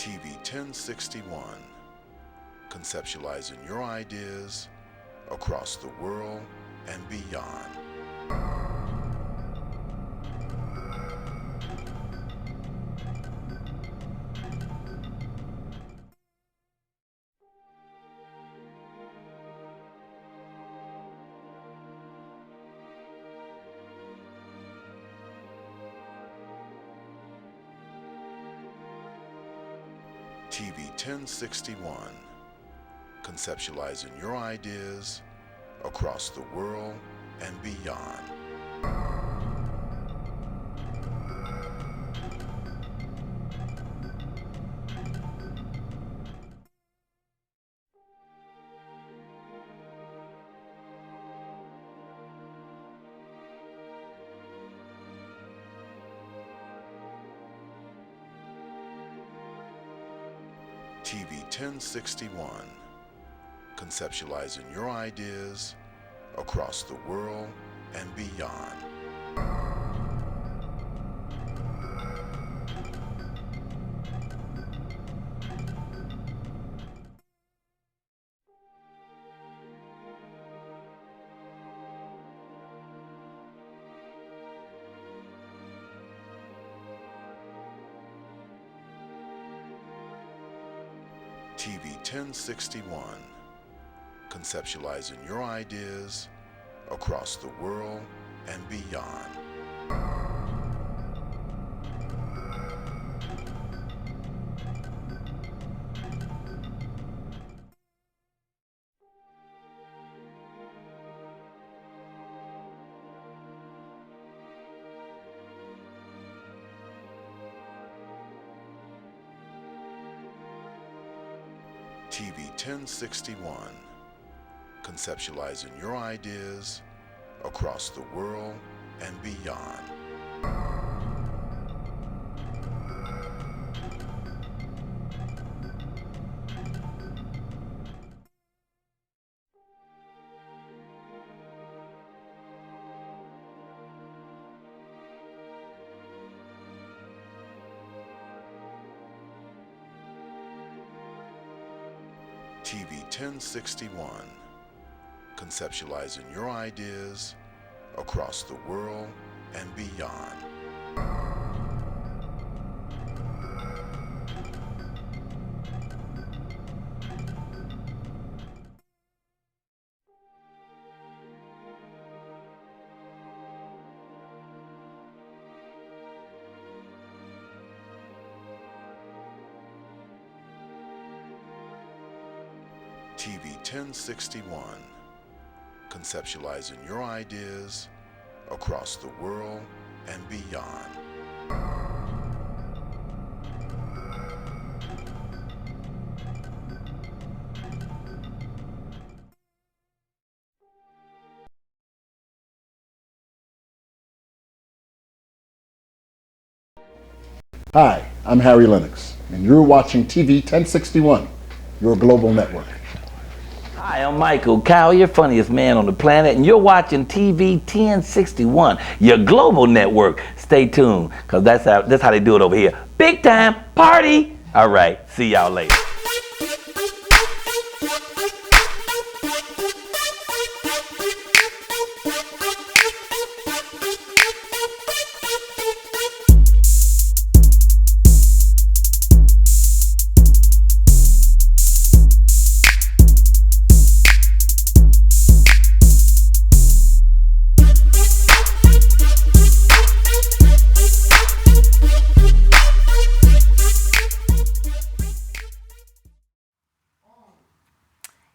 TV 1061, conceptualizing your ideas across the world and beyond. TV 1061, conceptualizing your ideas across the world and beyond. TV 1061, conceptualizing your ideas across the world and beyond. TV 1061, conceptualizing your ideas across the world and beyond. TV 1061, conceptualizing your ideas across the world and beyond. TV 1061, conceptualizing your ideas across the world and beyond. TV 1061, conceptualizing your ideas across the world and beyond. Hi, I'm Harry Lennox, and you're watching TV 1061, your global network. Hi, I'm Michael Cowell, your funniest man on the planet, and you're watching TV 1061, your global network. Stay tuned, because that's how they do it over here. Big time party! All right, see y'all later.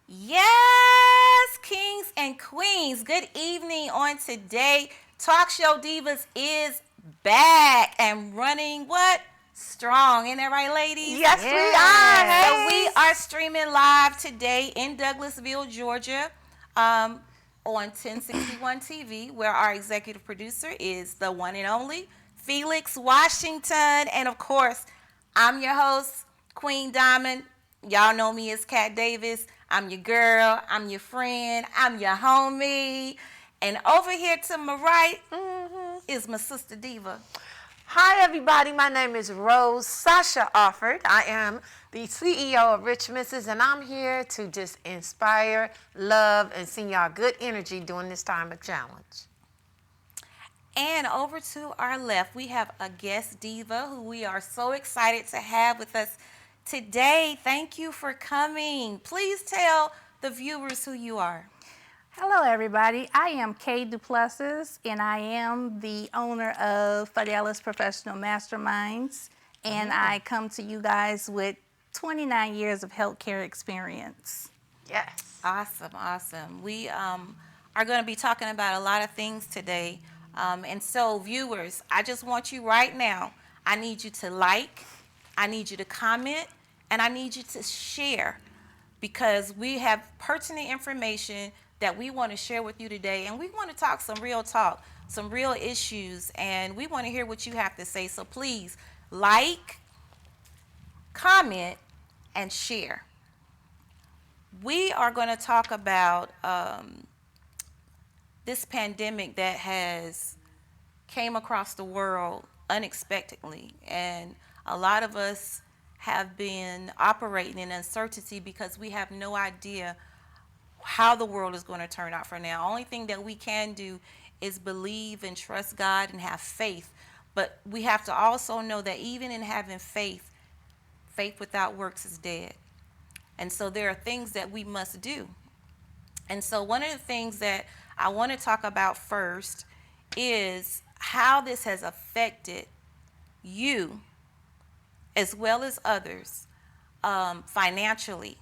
Yes, kings and queens, good evening. On today, Talk Show Divas is back and running what? Strong. Isn't that right, ladies? Yes, we are. So we are streaming live today in Douglasville, Georgia, on 1061 TV, where our executive producer is the one and only Felix Washington. And of course, I'm your host, Queen Diamond. Y'all know me as Cat Davis. I'm your girl. I'm your friend. I'm your homie. And over here to my right is my sister Diva. Hi, everybody. My name is Rose Sasha Offord. I am the CEO of Rich Misses, and I'm here to just inspire, love, and send y'all good energy during this time of challenge. And over to our left, we have a guest diva who we are so excited to have with us today. Thank you for coming. Please tell the viewers who you are. Hello, everybody. I am Kay Duplessis, and I am the owner of Fidelis Professional Masterminds, and I come to you guys with 29 years of healthcare experience. Yes. Awesome. We are going to be talking about a lot of things today. And so, viewers, I just want you right now, I need you to like, I need you to comment, and I need you to share, because we have pertinent information that we want to share with you today, and we want to talk, some real issues, and we want to hear what you have to say. So please like, comment, and share. We are going to talk about this pandemic that has came across the world unexpectedly, and a lot of us have been operating in uncertainty because we have no idea how the world is going to turn out for now. Only thing that we can do is believe and trust God and have faith. But we have to also know that even in having faith, faith without works is dead. And so there are things that we must do. And so one of the things that I want to talk about first is how this has affected you as well as others financially.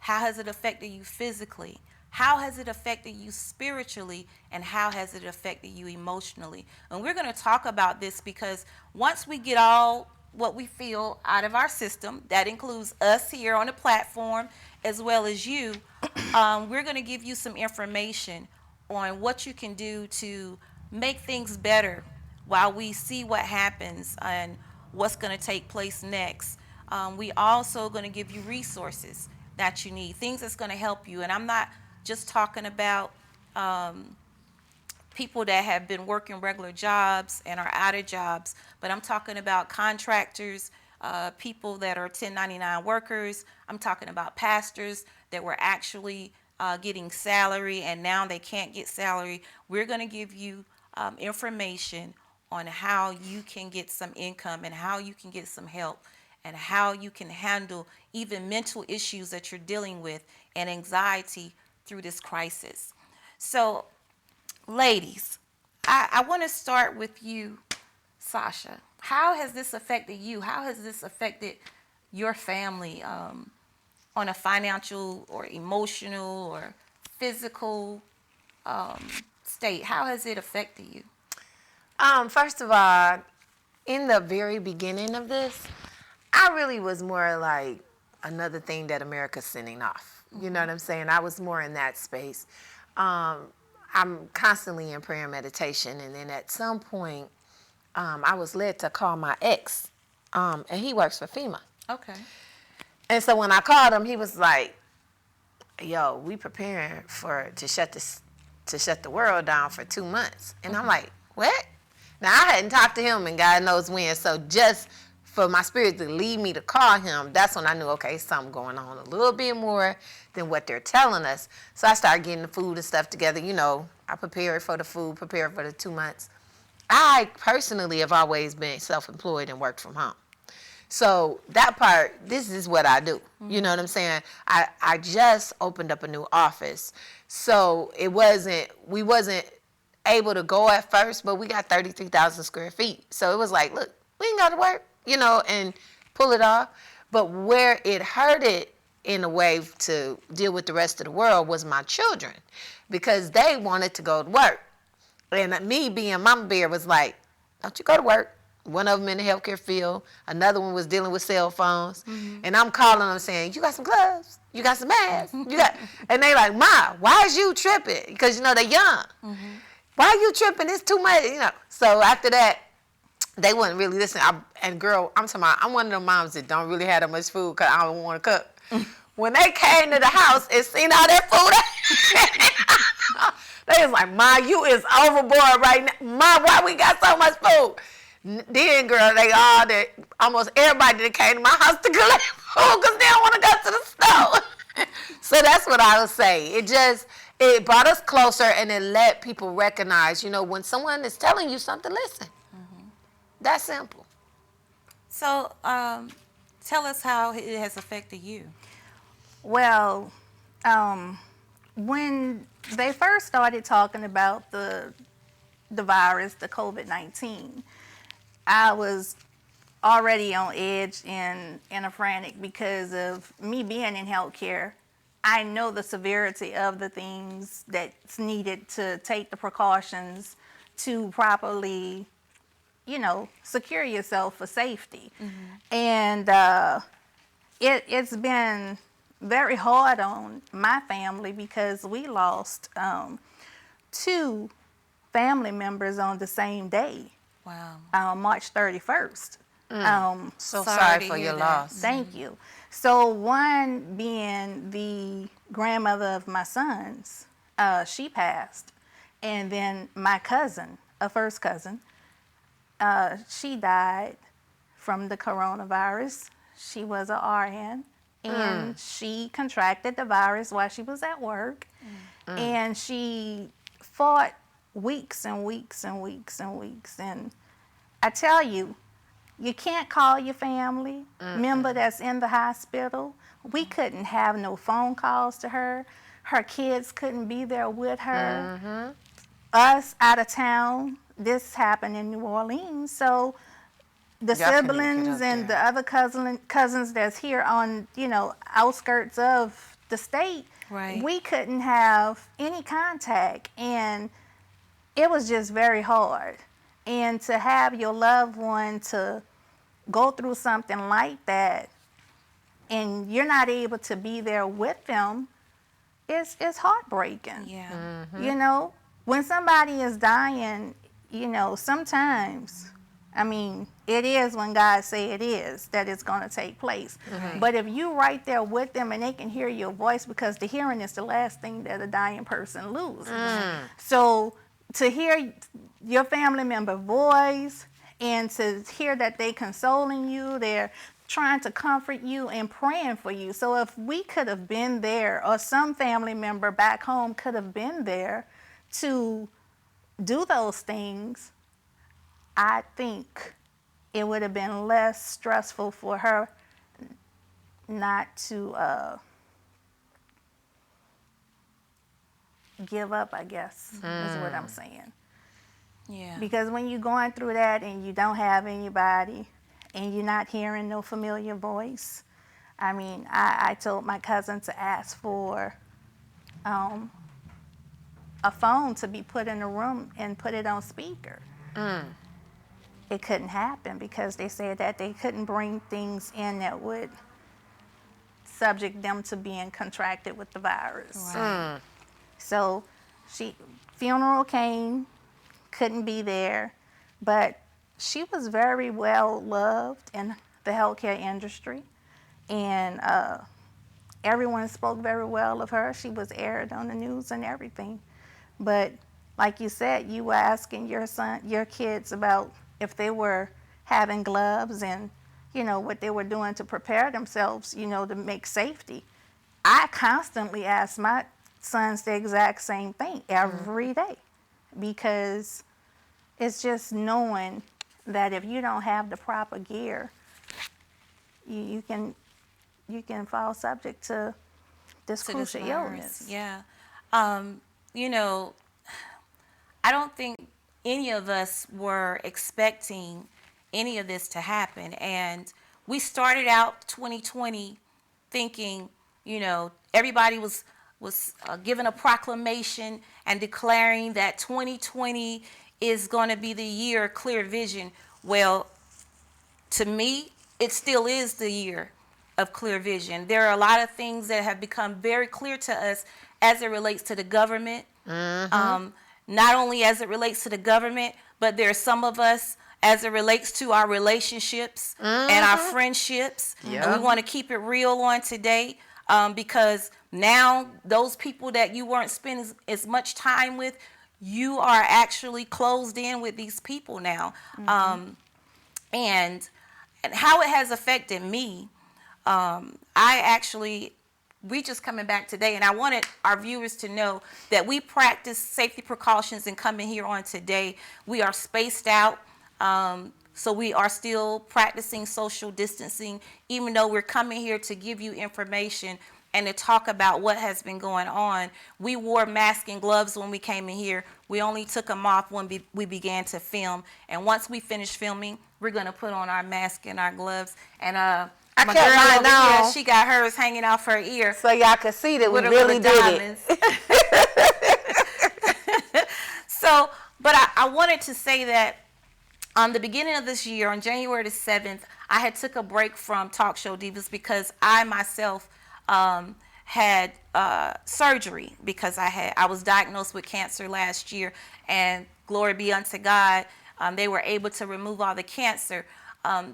How has it affected you physically? How has it affected you spiritually? And how has it affected you emotionally? And we're going to talk about this because once we get all what we feel out of our system, that includes us here on the platform as well as you, we're going to give you some information on what you can do to make things better while we see what happens and what's going to take place next. We also going to give you resources that you need, things that's going to help you. And I'm not just talking about people that have been working regular jobs and are out of jobs, but I'm talking about contractors, people that are 1099 workers. I'm talking about pastors that were actually getting salary and now they can't get salary. We're going to give you information on how you can get some income and how you can get some help, and how you can handle even mental issues that you're dealing with and anxiety through this crisis. So, ladies, I want to start with you, Sasha. How has this affected you? How has this affected your family on a financial or emotional or physical state? How has it affected you? First of all, in the very beginning of this, I really was more like another thing that America's sending off. You know what I'm saying? I was more in that space. I'm constantly in prayer and meditation. And then at some point, I was led to call my ex, and he works for FEMA. Okay. And so when I called him, he was like, yo, we preparing to shut the world down for 2 months. And I'm like, what? Now, I hadn't talked to him in God knows when, so just for my spirit to lead me to call him, that's when I knew, okay, something going on a little bit more than what they're telling us. So I started getting the food and stuff together. You know, I prepared for the food, prepared for the 2 months. I personally have always been self-employed and worked from home. So that part, this is what I do. You know what I'm saying? I just opened up a new office. So we wasn't able to go at first, but we got 33,000 square feet. So it was like, look, we ain't got to work, and pull it off. But where it hurted in a way to deal with the rest of the world was my children, because they wanted to go to work. And me being mama bear was like, don't you go to work. One of them in the healthcare field. Another one was dealing with cell phones. And I'm calling them saying, you got some gloves? You got some masks? And they like, Ma, why is you tripping? Because, they're young. Why are you tripping? It's too much, So after that, they wouldn't really listen. I'm talking about, I'm one of them moms that don't really have that much food because I don't want to cook. When they came to the house and seen all that food, they was like, Ma, you is overboard right now. Ma, why we got so much food? Then, girl, almost everybody that came to my house to collect food because they don't want to go to the store. So that's what I would say. It brought us closer, and it let people recognize, when someone is telling you something, listen. Mm-hmm. That's simple. So, tell us how it has affected you. Well, when they first started talking about the virus, the COVID-19, I was already on edge and a frantic because of me being in healthcare. I know the severity of the things that's needed to take the precautions to properly, secure yourself for safety. Mm-hmm. And it's been very hard on my family because we lost 2 family members on the same day. Wow. March 31st. So sorry for your loss. Thank you. So one being the grandmother of my sons, she passed. And then my cousin, a first cousin, she died from the coronavirus. She was an RN, and she contracted the virus while she was at work. And she fought weeks and weeks and weeks and weeks. And I tell you, you can't call your family member that's in the hospital. We couldn't have no phone calls to her. Her kids couldn't be there with her. Mm-hmm. Us out of town. This happened in New Orleans. So the siblings and the other cousins that's here on, outskirts of the state, right, we couldn't have any contact. And it was just very hard. And to have your loved one to go through something like that and you're not able to be there with them, it's heartbreaking. Yeah. Mm-hmm. When somebody is dying, sometimes, it is when God say it is that it's going to take place. Mm-hmm. But if you right there with them and they can hear your voice, because the hearing is the last thing that a dying person loses. So to hear your family member voice and to hear that they consoling you, they're trying to comfort you and praying for you. So if we could have been there, or some family member back home could have been there to do those things, I think it would have been less stressful for her not to give up, I guess, is what I'm saying. Yeah. Because when you're going through that and you don't have anybody and you're not hearing no familiar voice, I told my cousin to ask for a phone to be put in the room and put it on speaker. It couldn't happen because they said that they couldn't bring things in that would subject them to being contracted with the virus. Right. So funeral came, couldn't be there, but she was very well loved in the healthcare industry, and everyone spoke very well of her. She was aired on the news and everything. But like you said, you were asking your kids about if they were having gloves and, what they were doing to prepare themselves, to make safety. I constantly ask my sons the exact same thing every day, because it's just knowing that if you don't have the proper gear, you can fall subject to this crucial illness. Yeah. I don't think any of us were expecting any of this to happen. And we started out 2020 thinking, everybody was given a proclamation and declaring that 2020 is going to be the year of clear vision. Well, to me, it still is the year of clear vision. There are a lot of things that have become very clear to us as it relates to the government. Mm-hmm. Not only as it relates to the government, but there are some of us as it relates to our relationships and our friendships. Yeah. And we want to keep it real on today, because now those people that you weren't spending as much time with, you are actually closed in with these people now. Mm-hmm. and how it has affected me. We just coming back today, and I wanted our viewers to know that we practice safety precautions and coming here on today. We are spaced out, so we are still practicing social distancing, even though we're coming here to give you information and to talk about what has been going on. We wore masks and gloves when we came in here. We only took them off when we began to film, and once we finish filming, we're gonna put on our mask and our gloves. And I my kept girl mine over here, on. she got hers hanging off her ear. So y'all could see that we with her really little did it. diamonds. So, but I wanted to say that on the beginning of this year, on January the 7th, I had took a break from Talk Show Divas because I myself had surgery because I was diagnosed with cancer last year, and glory be unto God, they were able to remove all the cancer.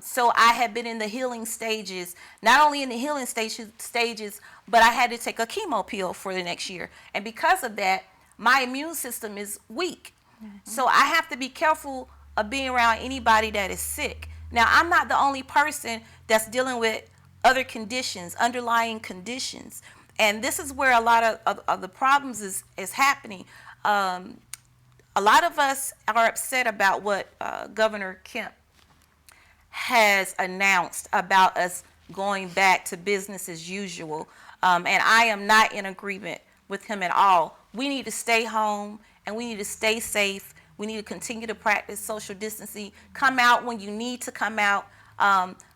So I had been in the healing stages, not only in the healing stages, but I had to take a chemo pill for the next year. And because of that, my immune system is weak. So I have to be careful of being around anybody that is sick. Now, I'm not the only person that's dealing with other conditions, underlying conditions. And this is where a lot of the problems is happening. A lot of us are upset about what Governor Kemp has announced about us going back to business as usual. And I am not in agreement with him at all. We need to stay home and we need to stay safe. We need to continue to practice social distancing. Come out when you need to come out.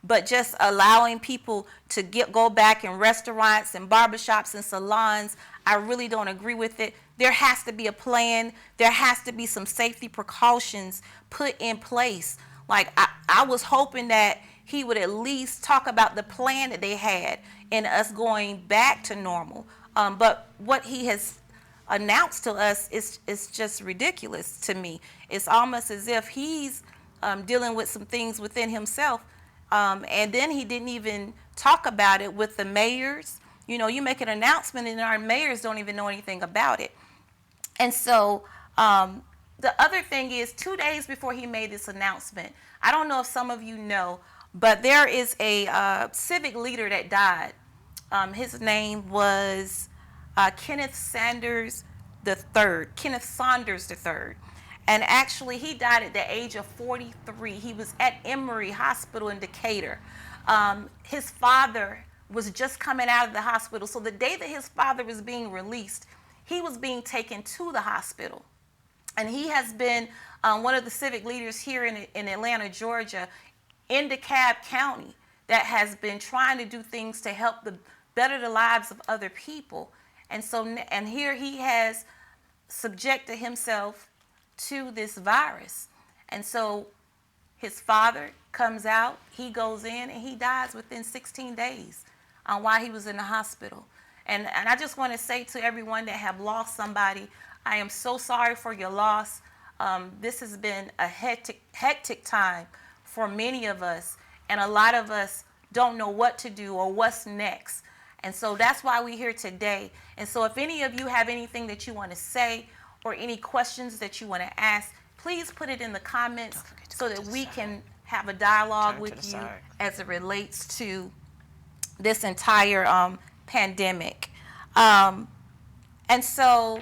But just allowing people to go back in restaurants and barbershops and salons, I really don't agree with it. There has to be a plan. There has to be some safety precautions put in place. Like I was hoping that he would at least talk about the plan that they had in us going back to normal. But what he has announced to us is just ridiculous to me. It's almost as if he's dealing with some things within himself. And then he didn't even talk about it with the mayors. You know, you make an announcement and our mayors don't even know anything about it. And so the other thing is 2 days before he made this announcement, I don't know if some of you know, but there is a civic leader that died. His name was Kenneth Saunders III. And actually, he died at the age of 43. He was at Emory Hospital in Decatur. His father was just coming out of the hospital. So the day that his father was being released, he was being taken to the hospital. And he has been one of the civic leaders here in Atlanta, Georgia, in DeKalb County, that has been trying to do things to help better the lives of other people. And here he has subjected himself to this virus. And so his father comes out, he goes in, and he dies within 16 days while he was in the hospital. And I just want to say to everyone that have lost somebody, I am so sorry for your loss. This has been a hectic time for many of us, and a lot of us don't know what to do or what's next. And so that's why we're here today. And so if any of you have anything that you want to say or any questions that you want to ask, please put it in the comments so that we can have a dialogue with you as it relates to this entire pandemic. And so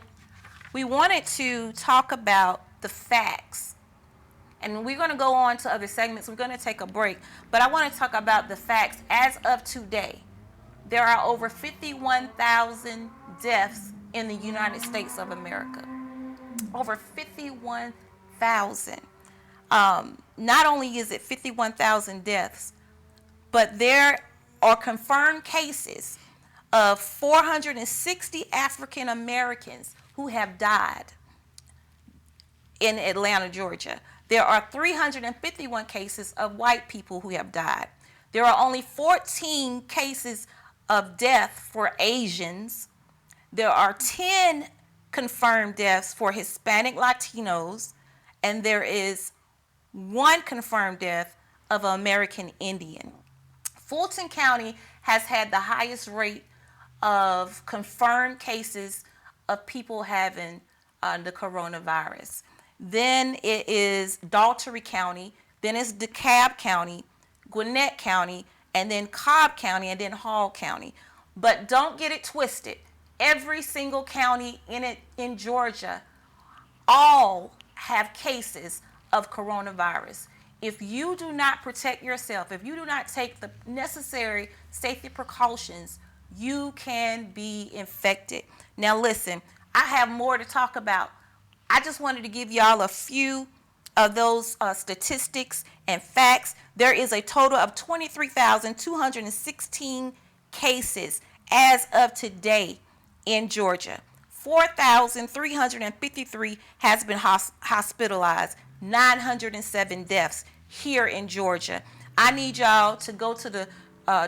we wanted to talk about the facts. And we're going to go on to other segments. We're going to take a break. But I want to talk about the facts. As of today, there are over 51,000 deaths in the United States of America. Over 51,000. Not only is it 51,000 deaths, but there are confirmed cases of 460 African Americans who have died in Atlanta, Georgia. There are 351 cases of white people who have died. There are only 14 cases of death for Asians. There are 10 confirmed deaths for Hispanic Latinos, and there is 1 confirmed death of an American Indian. Fulton County has had the highest rate of confirmed cases of people having the coronavirus. Then it is Daughtry County, then it's DeKalb County, Gwinnett County, and then Cobb County, and then Hall County. But don't get it twisted. Every single county in Georgia all have cases of coronavirus. If you do not protect yourself, if you do not take the necessary safety precautions, you can be infected. Now listen, I have more to talk about. I just wanted to give y'all a few of those statistics and facts. There is a total of 23,216 cases as of today in Georgia. 4,353 has been hospitalized, 907 deaths here in Georgia. I need y'all to go to the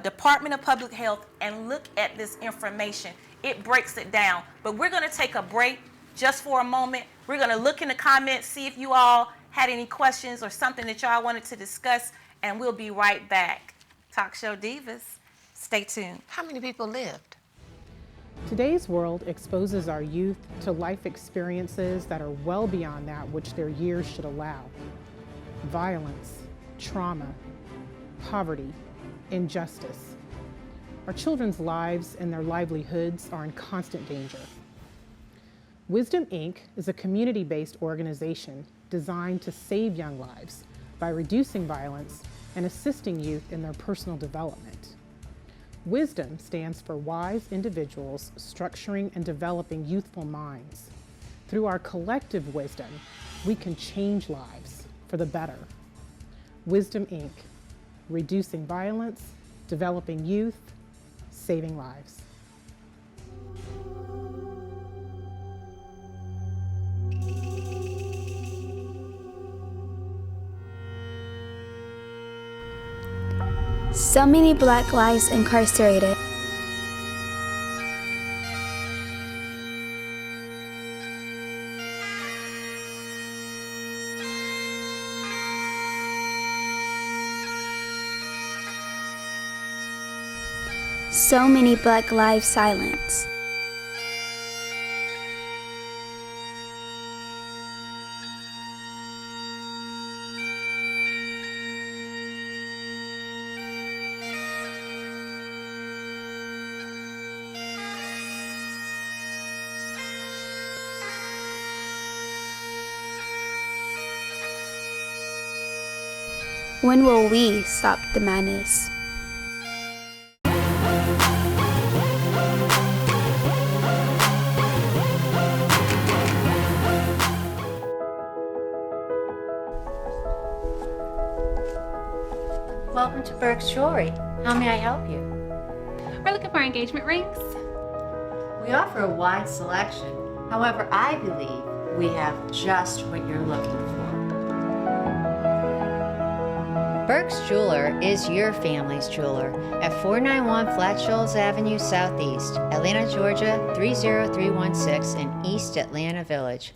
Department of Public Health and look at this information. It breaks it down. But we're going to take a break just for a moment. We're going to look in the comments, see if you all had any questions or something that y'all wanted to discuss, and we'll be right back. Talk Show Divas. Stay tuned. How many people lived? Today's world exposes our youth to life experiences that are well beyond that which their years should allow. Violence, trauma, poverty, injustice. Our children's lives and their livelihoods are in constant danger. Wisdom Inc. is a community-based organization designed to save young lives by reducing violence and assisting youth in their personal development. Wisdom stands for wise individuals structuring and developing youthful minds. Through our collective wisdom, we can change lives for the better. Wisdom Inc., reducing violence, developing youth, saving lives. So many Black lives incarcerated. So many Black lives silenced. When will we stop the madness? Welcome to Burke's Jewelry. How may I help you? We're looking for engagement rings. We offer a wide selection. However, I believe we have just what you're looking for. Burke's Jeweler is your family's jeweler at 491 Flat Shoals Avenue Southeast, Atlanta, Georgia 30316 in East Atlanta Village.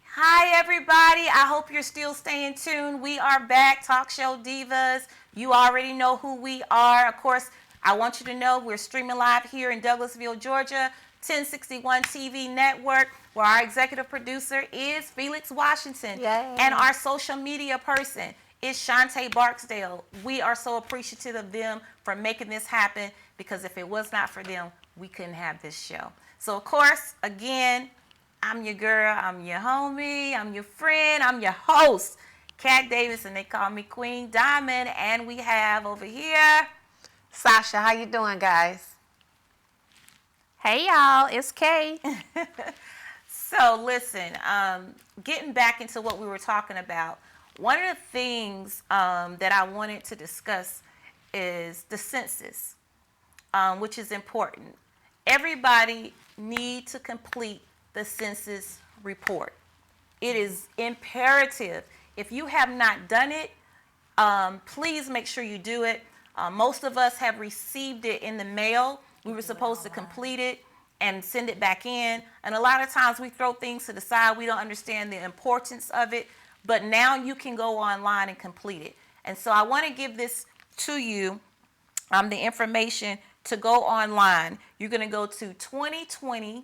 Hi, everybody. I hope you're still staying tuned. We are back, Talk Show Divas. You already know who we are. Of course, I want you to know we're streaming live here in Douglasville, Georgia, 1061 TV network, where our executive producer is Felix Washington. Yay. And our social media person is Shantae Barksdale. We are so appreciative of them for making this happen, because if it was not for them, we couldn't have this show. So, of course, again, I'm your girl, I'm your homie, I'm your friend, I'm your host, Kat Davis, and they call me Queen Diamond. And we have over here Sasha. How you doing, guys? Hey y'all, it's Kay. So listen, getting back into what we were talking about, one of the things that I wanted to discuss is the census, which is important. Everybody needs to complete the census report. It is imperative. If you have not done it, please make sure you do it. Most of us have received it in the mail. We were supposed to complete it and send it back in. And a lot of times we throw things to the side. We don't understand the importance of it. But now you can go online and complete it. And so I want to give this to you, the information to go online. You're going to go to 2020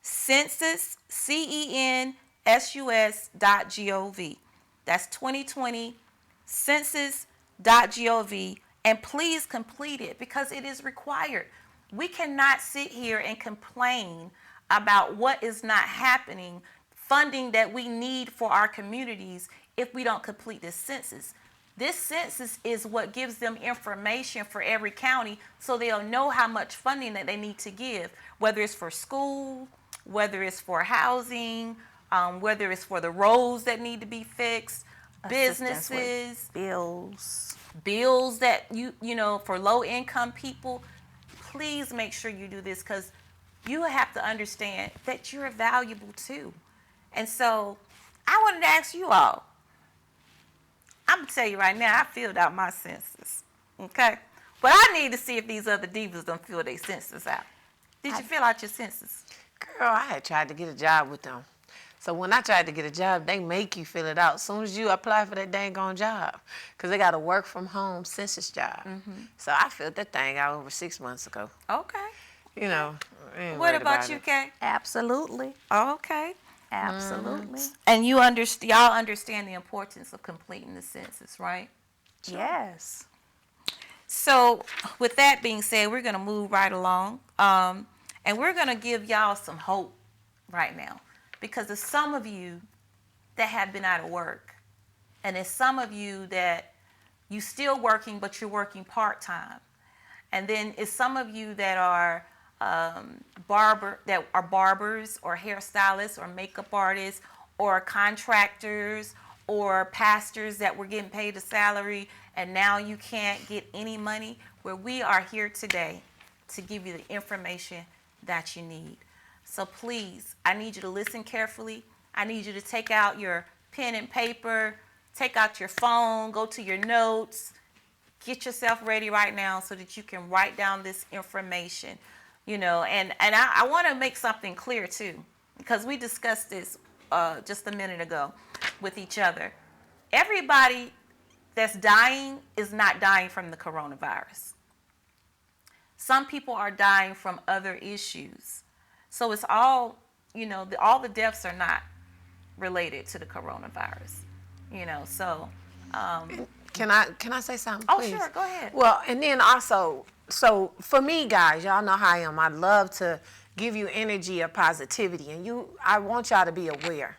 census, census.gov. That's 2020 census.gov, and please complete it because it is required. We cannot sit here and complain about what is not happening, funding that we need for our communities, if we don't complete this census. This census is what gives them information for every county so they'll know how much funding that they need to give, whether it's for school, whether it's for housing, whether it's for the roads that need to be fixed, businesses, bills that you know, for low income people. Please make sure you do this because you have to understand that you're valuable too. And so I wanted to ask you all, I'm going to tell you right now, I filled out my census, okay? But I need to see if these other divas don't fill their census out. Did you fill out your census? Girl, I had tried to get a job with them. So when I tried to get a job, they make you fill it out as soon as you apply for that dang on job. Because they got a work from home census job. So I filled that thing out over 6 months ago. Okay. You know. What about you, Kay? Absolutely. Okay. Absolutely. And y'all understand the importance of completing the census, right? Yes. So with that being said, we're going to move right along. And we're going to give y'all some hope right now. Because there's some of you that have been out of work. And there's some of you that you still working, but you're working part-time. And then it's some of you that are barbers or hairstylists or makeup artists or contractors or pastors that were getting paid a salary and now you can't get any money. Where we are here today to give you the information that you need. So please, I need you to listen carefully. I need you to take out your pen and paper, take out your phone, go to your notes, get yourself ready right now so that you can write down this information. You know, and I want to make something clear too, because we discussed this just a minute ago with each other. Everybody that's dying is not dying from the coronavirus. Some people are dying from other issues. So it's all, you know, all the deaths are not related to the coronavirus, you know, so. Can I say something, Oh, please? sure, go ahead. Well, and then also, so for me, guys, y'all know how I am. I love to give you energy of positivity, and I want y'all to be aware.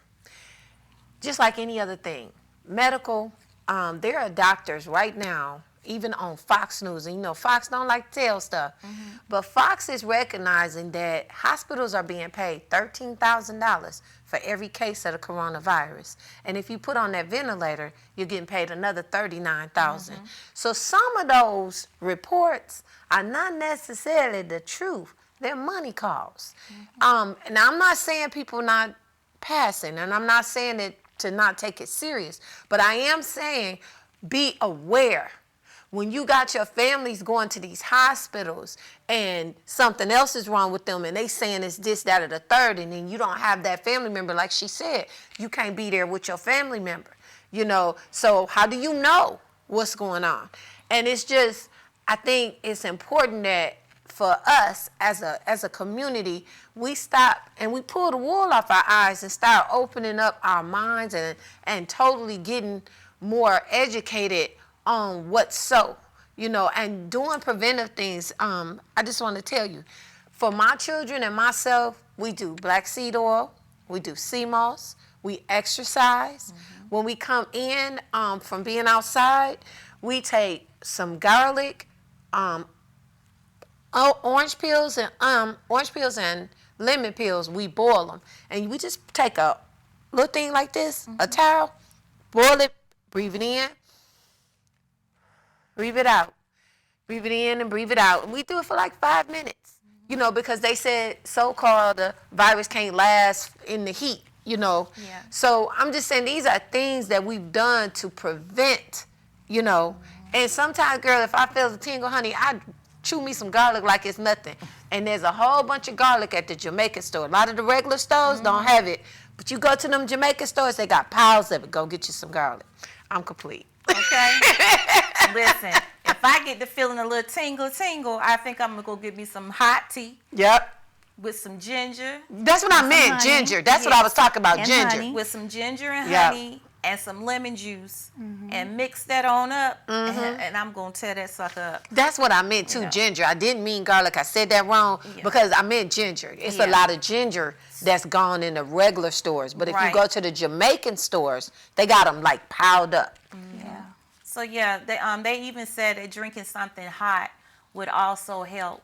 Just like any other thing, medical, there are doctors right now, even on Fox News, and you know, Fox don't like to tell stuff, but Fox is recognizing that hospitals are being paid $13,000 for every case of the coronavirus. And if you put on that ventilator, you're getting paid another $39,000. So some of those reports are not necessarily the truth. They're money calls. And I'm not saying people not passing, and I'm not saying it to not take it serious, but I am saying be aware. When you got your families going to these hospitals and something else is wrong with them and they saying it's this, that, or the third, and then you don't have that family member, like she said, you can't be there with your family member, you know, so how do you know what's going on? And it's just, I think it's important that for us as a community, we stop and we pull the wool off our eyes and start opening up our minds and totally getting more educated on what's so, you know, and doing preventive things. I just want to tell you, for my children and myself, we do black seed oil, we do sea moss, we exercise. When we come in from being outside, we take some garlic, orange peels and lemon peels. We boil them, and we just take a little thing like this, a towel, boil it, breathe it in. Breathe it out. Breathe it in and breathe it out. And we do it for like 5 minutes, you know, because they said so-called the virus can't last in the heat, you know. Yeah. So I'm just saying these are things that we've done to prevent, you know. And sometimes, girl, if I feel a tingle, honey, I chew me some garlic like it's nothing. And there's a whole bunch of garlic at the Jamaican store. A lot of the regular stores don't have it. But you go to them Jamaican stores, they got piles of it. Go get you some garlic. I'm complete. Okay. Listen, if I get the feeling a little tingle, I think I'm gonna go get me some hot tea. Yep. With some ginger. That's what I meant, honey. ginger. That's what I was talking about, And ginger. honey. With some ginger and Yep. honey and some lemon juice and mix that on up, and I'm going to tear that sucker up. That's what I meant too, ginger. I didn't mean garlic. I said that wrong because I meant ginger. It's a lot of ginger that's gone in the regular stores. But if you go to the Jamaican stores, they got them like piled up. Yeah. So yeah, they even said that drinking something hot would also help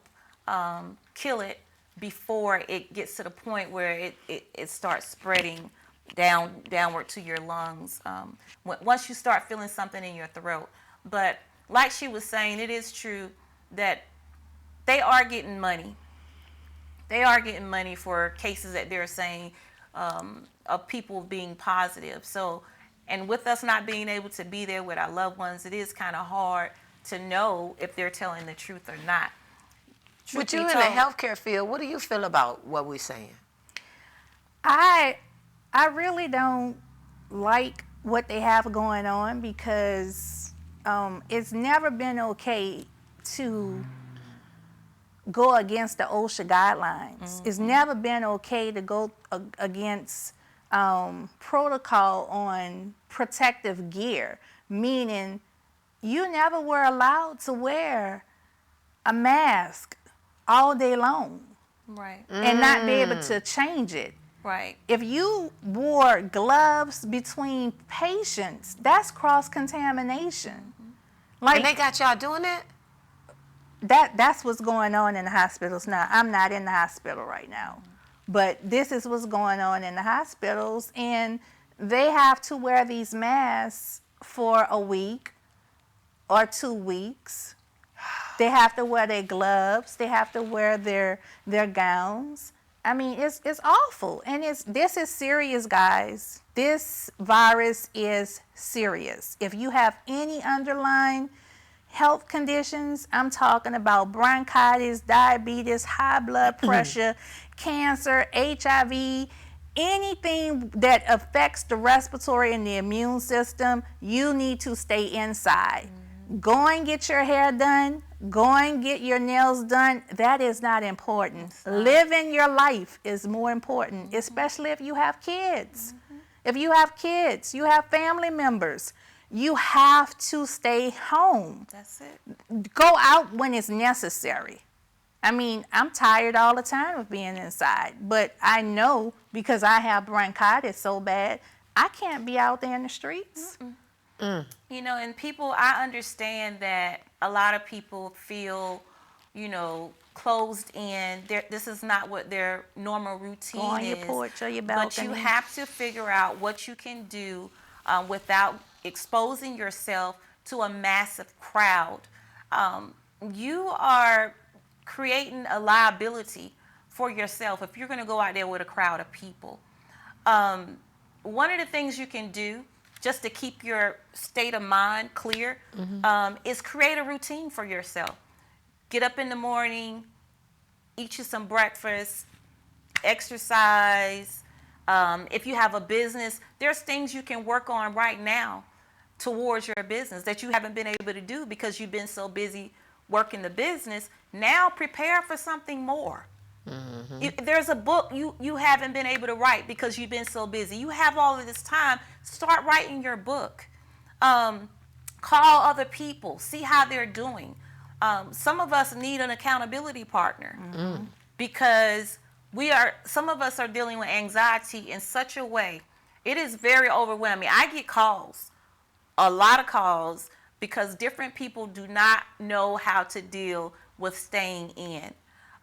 kill it before it gets to the point where it starts spreading downward to your lungs. Once you start feeling something in your throat. But like she was saying, it is true that they are getting money. They are getting money for cases that they're saying of people being positive. So, and with us not being able to be there with our loved ones, it is kind of hard to know if they're telling the truth or not. With you in the healthcare field, what do you feel about what we're saying? I really don't like what they have going on because it's never been okay to go against the OSHA guidelines. It's never been okay to go against protocol on protective gear, meaning you never were allowed to wear a mask all day long. Right. And not be able to change it. Right. If you wore gloves between patients, that's cross-contamination. Like, and they got y'all doing that? That's what's going on in the hospitals now. I'm not in the hospital right now. But this is what's going on in the hospitals, and they have to wear these masks for a week or 2 weeks. They have to wear their gloves. They have to wear their gowns. I mean, it's awful, and this is serious, guys. This virus is serious. If you have any underlying health conditions, I'm talking about bronchitis, diabetes, high blood pressure, cancer, HIV, anything that affects the respiratory and the immune system, you need to stay inside. Go and get your hair done. Go and get your nails done. That is not important. Living your life is more important, especially if you have kids. If you have kids, you have family members, you have to stay home. That's it. Go out when it's necessary. I mean, I'm tired all the time of being inside, but I know because I have bronchitis so bad, I can't be out there in the streets. You know, and people, I understand that a lot of people feel, you know, closed in. This is not what their normal routine Go on is. your porch or your But balcony. you have to figure out what you can do without exposing yourself to a massive crowd. You are creating a liability for yourself if you're going to go out there with a crowd of people. One of the things you can do just to keep your state of mind clear is create a routine for yourself. Get up in the morning, eat you some breakfast, exercise. If you have a business, there's things you can work on right now towards your business that you haven't been able to do because you've been so busy working the business. Now prepare for something more. If there's a book you haven't been able to write because you've been so busy. You have all of this time. Start writing your book. Call other people. See how they're doing. Some of us need an accountability partner because some of us are dealing with anxiety in such a way. It is very overwhelming. I get calls, a lot of calls, because different people do not know how to deal with staying in.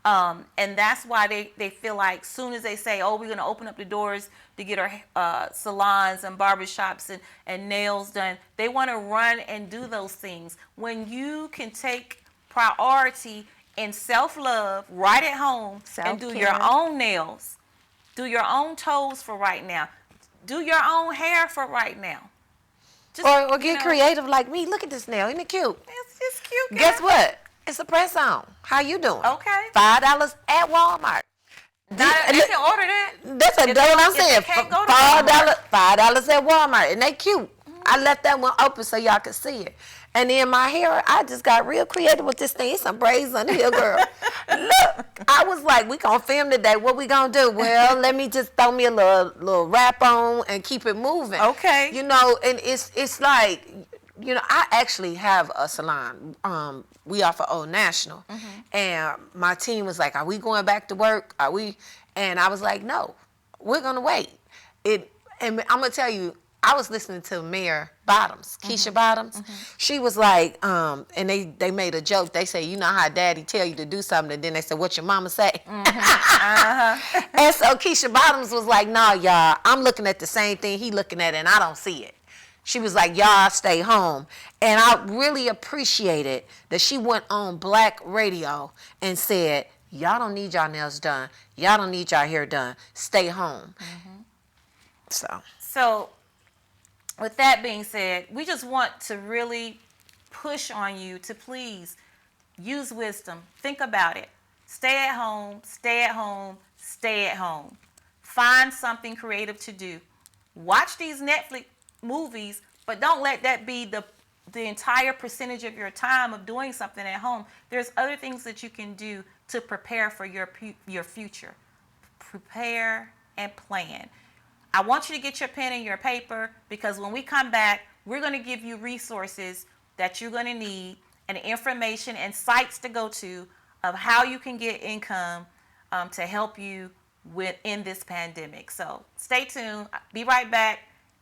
And that's why they feel like soon as they say, oh, we're going to open up the doors to get our salons and barbershops and nails done, they want to run and do those things. When you can take priority in self-love right at home and do your own nails, do your own toes for right now, do your own hair for right now. Just, or get creative like me. Look at this nail. Isn't it cute? It's cute. Girl. Guess what? It's a press on. How you doing? Okay. $5 at Walmart. They can order that. That's what I'm saying. $5 at Walmart, and they cute. I left that one open so y'all could see it. And then my hair, I just got real creative with this thing. Some braids under here, girl. Look, I was like, we gonna film today. What we gonna do? Well, let me just throw me a little wrap on and keep it moving. Okay. You know, and it's like, you know, I actually have a salon. We offer Old National. And my team was like, are we going back to work? Are we? And I was like, no, we're gonna wait. And I'm gonna tell you, I was listening to Mayor Bottoms, Keisha Bottoms. She was like, and they made a joke. They say, you know how daddy tell you to do something, and then they said, what your mama say? And so Keisha Bottoms was like, nah, y'all, I'm looking at the same thing he looking at, and I don't see it. She was like, y'all stay home. And I really appreciated that she went on Black radio and said, y'all don't need y'all nails done. Y'all don't need y'all hair done. Stay home. So, with that being said, we just want to really push on you to please use wisdom. Think about it. Stay at home, stay at home, stay at home. Find something creative to do. Watch these Netflix movies, but don't let that be the entire percentage of your time of doing something at home. There's other things that you can do to prepare for your future. Prepare and plan. I want you to get your pen and your paper, because when we come back, we're going to give you resources that you're going to need and information and sites to go to of how you can get income to help you in this pandemic. So stay tuned. Be right back.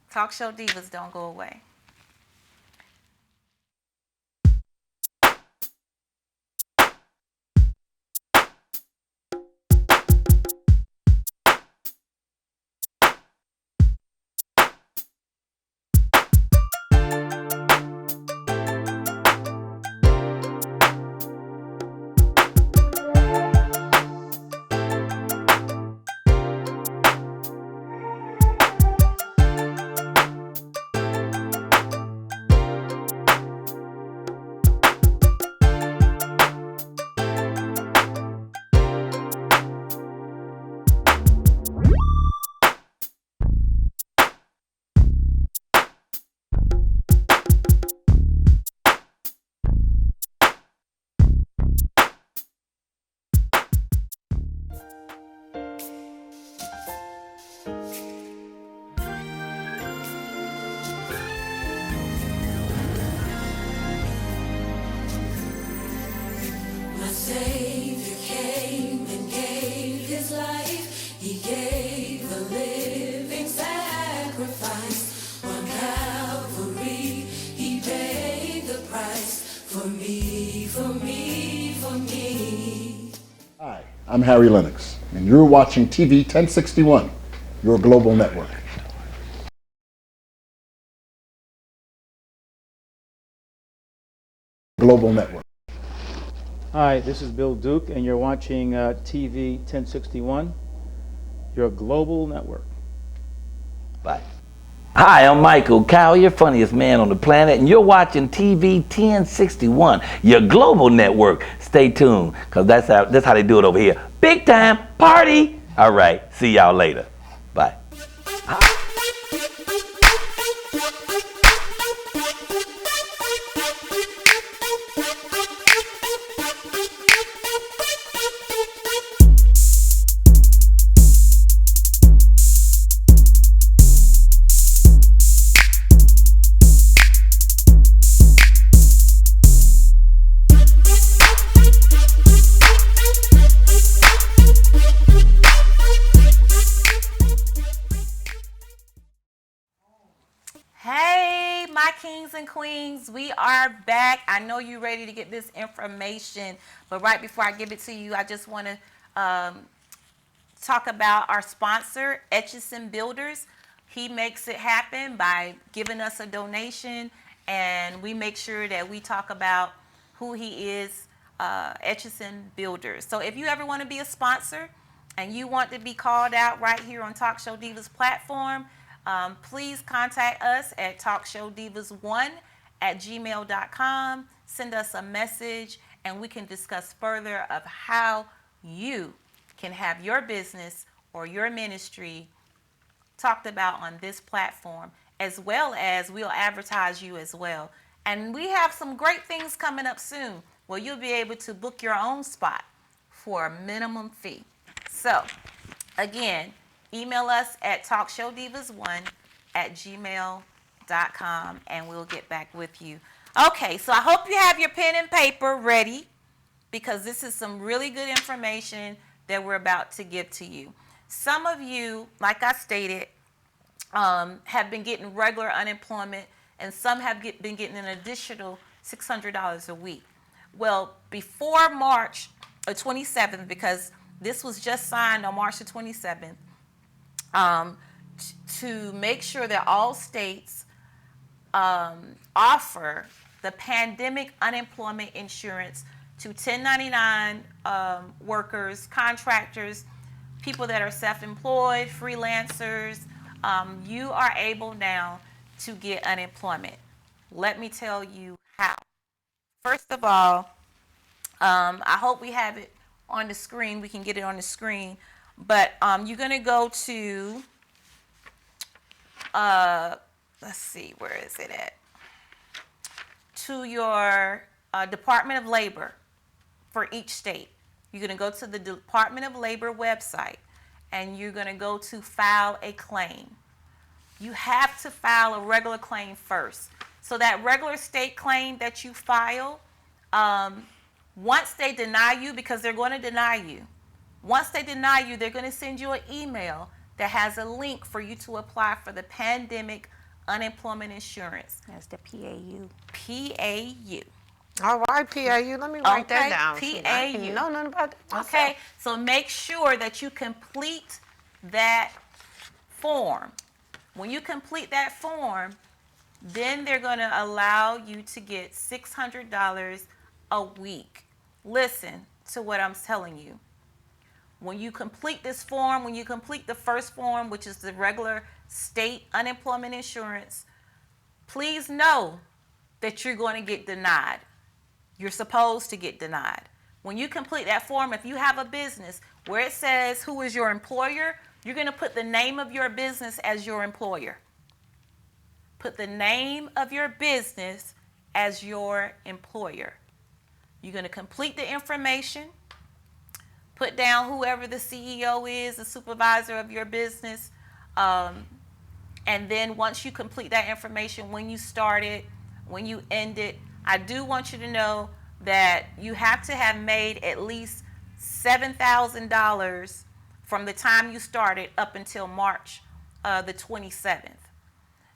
Talk Show Divas, don't go away. Savior came and gave his life. He gave a living sacrifice. On Calvary, he paid the price for me, for me, for me. Hi, I'm Harry Lennox, and you're watching TV 1061, your global network. Global network. Hi, this is Bill Duke, and you're watching TV 1061, your global network. Bye. Hi, I'm Michael Kyle, your funniest man on the planet, and you're watching TV 1061, your global network. Stay tuned, because that's how they do it over here. Big time party. All right, see y'all later. Bye. Hey, my kings and queens, we are back. I know you're ready to get this information, but right before I give it to you, I just want to talk about our sponsor, Etchison Builders. He makes it happen by giving us a donation, and we make sure that we talk about who he is, Etchison Builders. So if you ever want to be a sponsor and you want to be called out right here on Talk Show Divas platform, please contact us at talkshowdivas1@gmail.com. Send us a message, and we can discuss further of how you can have your business or your ministry talked about on this platform, as well as we'll advertise you as well. And we have some great things coming up soon where you'll be able to book your own spot for a minimum fee. So, again, email us at talkshowdivas1@gmail.com and we'll get back with you. Okay, so I hope you have your pen and paper ready because this is some really good information that we're about to give to you. Some of you, like I stated, have been getting regular unemployment, and some have been getting an additional $600 a week. Well, before March 27th, because this was just signed on March the 27th, to make sure that all states offer the pandemic unemployment insurance to 1099 workers, contractors, people that are self-employed, freelancers. You are able now to get unemployment. Let me tell you how. First of all, I hope we have it on the screen. We can get it on the screen. But you're going to go to, let's see, where is it at? To your Department of Labor for each state. You're going to go to the Department of Labor website and you're going to go to file a claim. You have to file a regular claim first. So that regular state claim that you file, once they deny you, because they're going to deny you, once they deny you, they're going to send you an email that has a link for you to apply for the pandemic unemployment insurance. That's the PAU. PAU. All right, PAU. Let me write that down. PAU. I didn't know nothing about that myself. Okay, so make sure that you complete that form. When you complete that form, then they're going to allow you to get $600 a week. Listen to what I'm telling you. When you complete this form, when you complete the first form, which is the regular state unemployment insurance, please know that you're going to get denied. You're supposed to get denied. When you complete that form, if you have a business where it says who is your employer, you're going to put the name of your business as your employer. Put the name of your business as your employer. You're going to complete the information. Put down whoever the CEO is, the supervisor of your business. And then once you complete that information, when you start it, when you end it, I do want you to know that you have to have made at least $7,000 from the time you started up until March the 27th.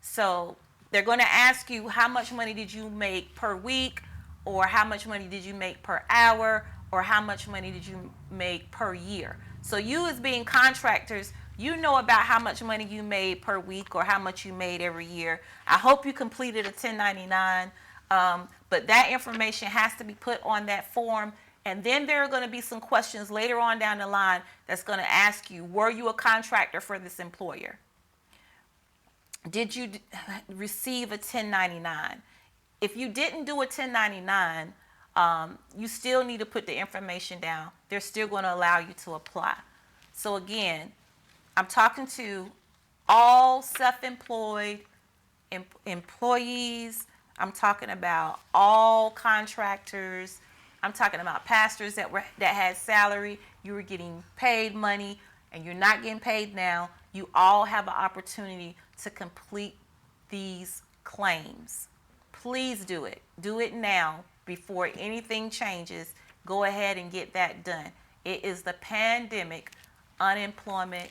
So they're going to ask you how much money did you make per week, or how much money did you make per hour, or how much money did you make per year. So you as being contractors, you know about how much money you made per week or how much you made every year. I hope you completed a 1099, but that information has to be put on that form. And then there are going to be some questions later on down the line that's going to ask you, were you a contractor for this employer? Did you receive a 1099? If you didn't do a 1099, you still need to put the information down. They're still going to allow you to apply. So again, I'm talking to all self-employed employees. I'm talking about all contractors. I'm talking about pastors that had salary. You were getting paid money and you're not getting paid now. You all have an opportunity to complete these claims. Please do it. Do it now before anything changes. Go ahead and get that done. It is the pandemic unemployment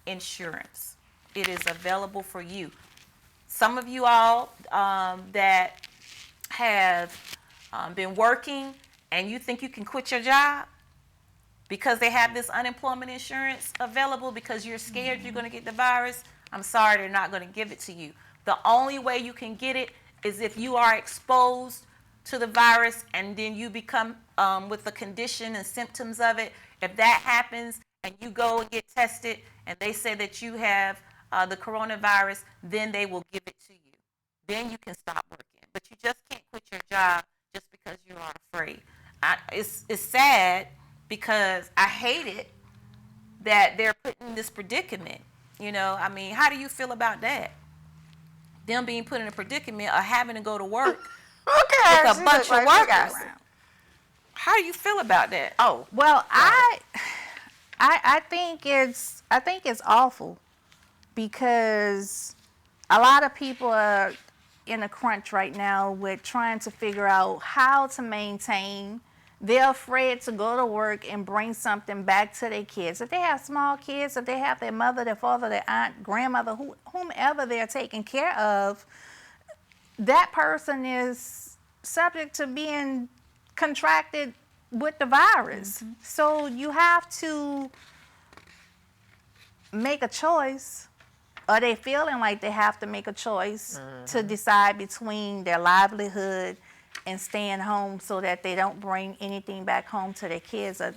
insurance. It is available for you. Some of you all that have been working and you think you can quit your job because they have this unemployment insurance available because you're scared you're going to get the virus, I'm sorry, they're not going to give it to you. The only way you can get it is if you are exposed to the virus and then you become with the condition and symptoms of it. If that happens and you go and get tested and they say that you have the coronavirus, then they will give it to you. Then you can stop working. But you just can't quit your job just because you are afraid. It's sad because I hate it that they're put in this predicament. You know, I mean, how do you feel about that? Them being put in a predicament of having to go to work Okay, with a bunch of workers. around. How do you feel about that? Oh, Well, I think it's awful because a lot of people are in a crunch right now with trying to figure out how to maintain. They're afraid to go to work and bring something back to their kids. If they have small kids, if they have their mother, their father, their aunt, grandmother, whomever they're taking care of, that person is subject to being contracted with the virus. So you have to make a choice. Are they feeling like they have to make a choice to decide between their livelihood and staying home so that they don't bring anything back home to their kids or,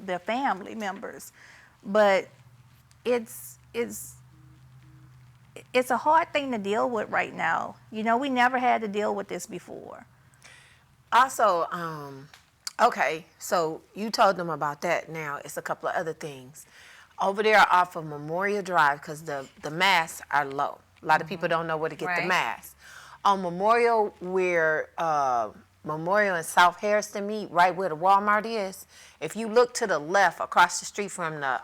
their family members? But it's a hard thing to deal with right now. We never had to deal with this before. Also, okay, so you told them about that. Now it's a couple of other things. Over there off of Memorial Drive, because the masks are low. A lot of people don't know where to get the masks. On Memorial, where Memorial and South Harrison meet, right where the Walmart is, if you look to the left across the street from the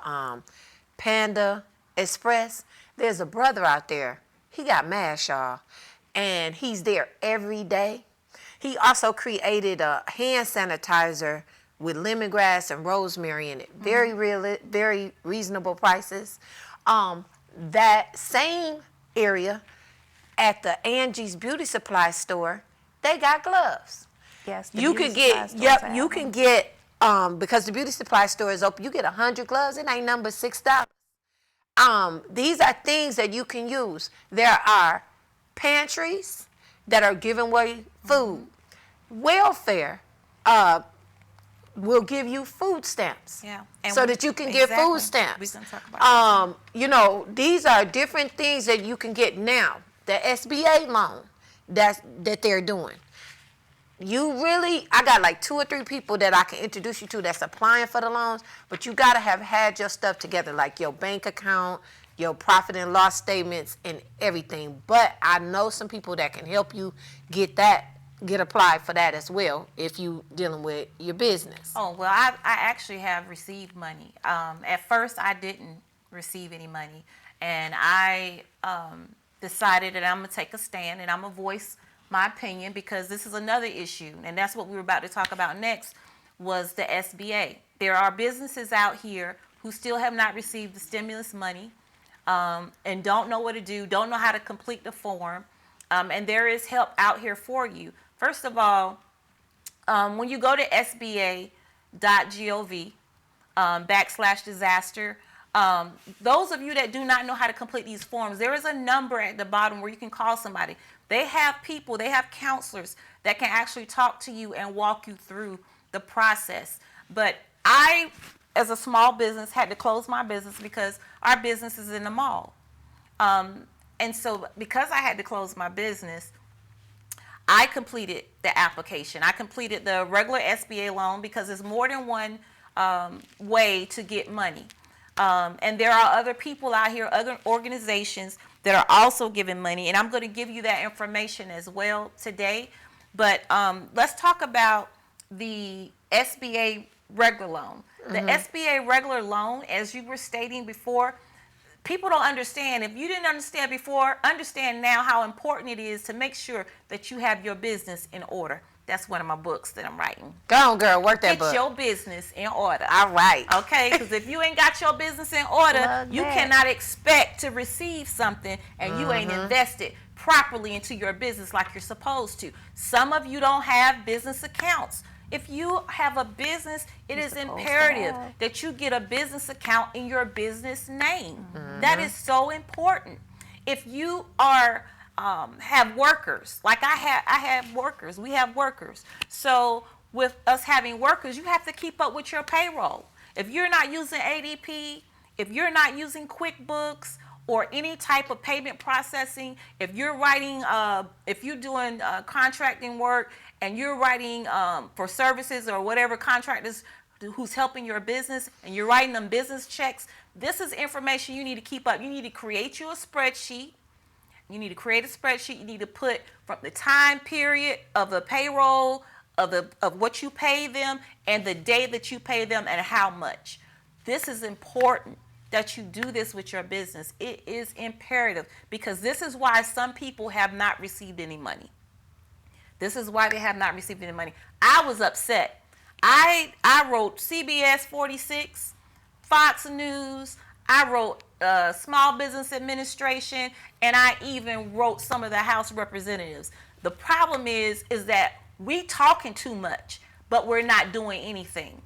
Panda Express, there's a brother out there. He got masks, y'all, and he's there every day. He also created a hand sanitizer with lemongrass and rosemary in it. Very reasonable prices. That same area at the Angie's Beauty Supply store, they got gloves. Yes, You can get, because the beauty supply store is open, you get 100 gloves. It ain't number $6. These are things that you can use. There are pantries that are giving away food. Welfare will give you food stamps, so that you can get food stamps. We can talk about that. These are different things that you can get now. The SBA loan that they're doing. I got like 2 or 3 people that I can introduce you to that's applying for the loans, but you got to have had your stuff together, like your bank account, your profit and loss statements, and everything. But I know some people that can help you get applied for that as well if you dealing with your business. Oh, well, I actually have received money. At first, I didn't receive any money, and I decided that I'm going to take a stand and I'm going to voice my opinion, because this is another issue, and that's what we were about to talk about next, was the SBA. There are businesses out here who still have not received the stimulus money and don't know what to do, don't know how to complete the form, and there is help out here for you. First of all, when you go to sba.gov /disaster, those of you that do not know how to complete these forms, there is a number at the bottom where you can call somebody. They have people, they have counselors that can actually talk to you and walk you through the process. But I, as a small business, had to close my business because our business is in the mall. And so because I had to close my business, I completed the application. I completed the regular SBA loan because there's more than one way to get money. And there are other people out here, other organizations that are also giving money, and I'm going to give you that information as well today. But let's talk about the SBA regular loan. The SBA regular loan, as you were stating before, people don't understand. If you didn't understand before, understand now how important it is to make sure that you have your business in order. That's one of my books that I'm writing. Go on, girl, work that book. Get your business in order. All right. Okay, because if you ain't got your business in order, you cannot expect to receive something and you ain't invested properly into your business like you're supposed to. Some of you don't have business accounts. If you have a business, it is imperative that you get a business account in your business name. That is so important. If you are have workers, like I have workers, we have workers. So with us having workers, you have to keep up with your payroll. If you're not using ADP, if you're not using QuickBooks or any type of payment processing, if you're writing, if you're doing contracting work and you're writing for services or whatever contractors who's helping your business and you're writing them business checks, this is information you need to keep up. You need to create you a spreadsheet You need to create a spreadsheet. You need to put from the time period of the payroll, of what you pay them, and the day that you pay them and how much. This is important that you do this with your business. It is imperative, because this is why some people have not received any money. This is why they have not received any money. I was upset. I wrote CBS 46, Fox News. I wrote Small Business Administration, and I even wrote some of the House Representatives. The problem is that we talking too much, but we're not doing anything.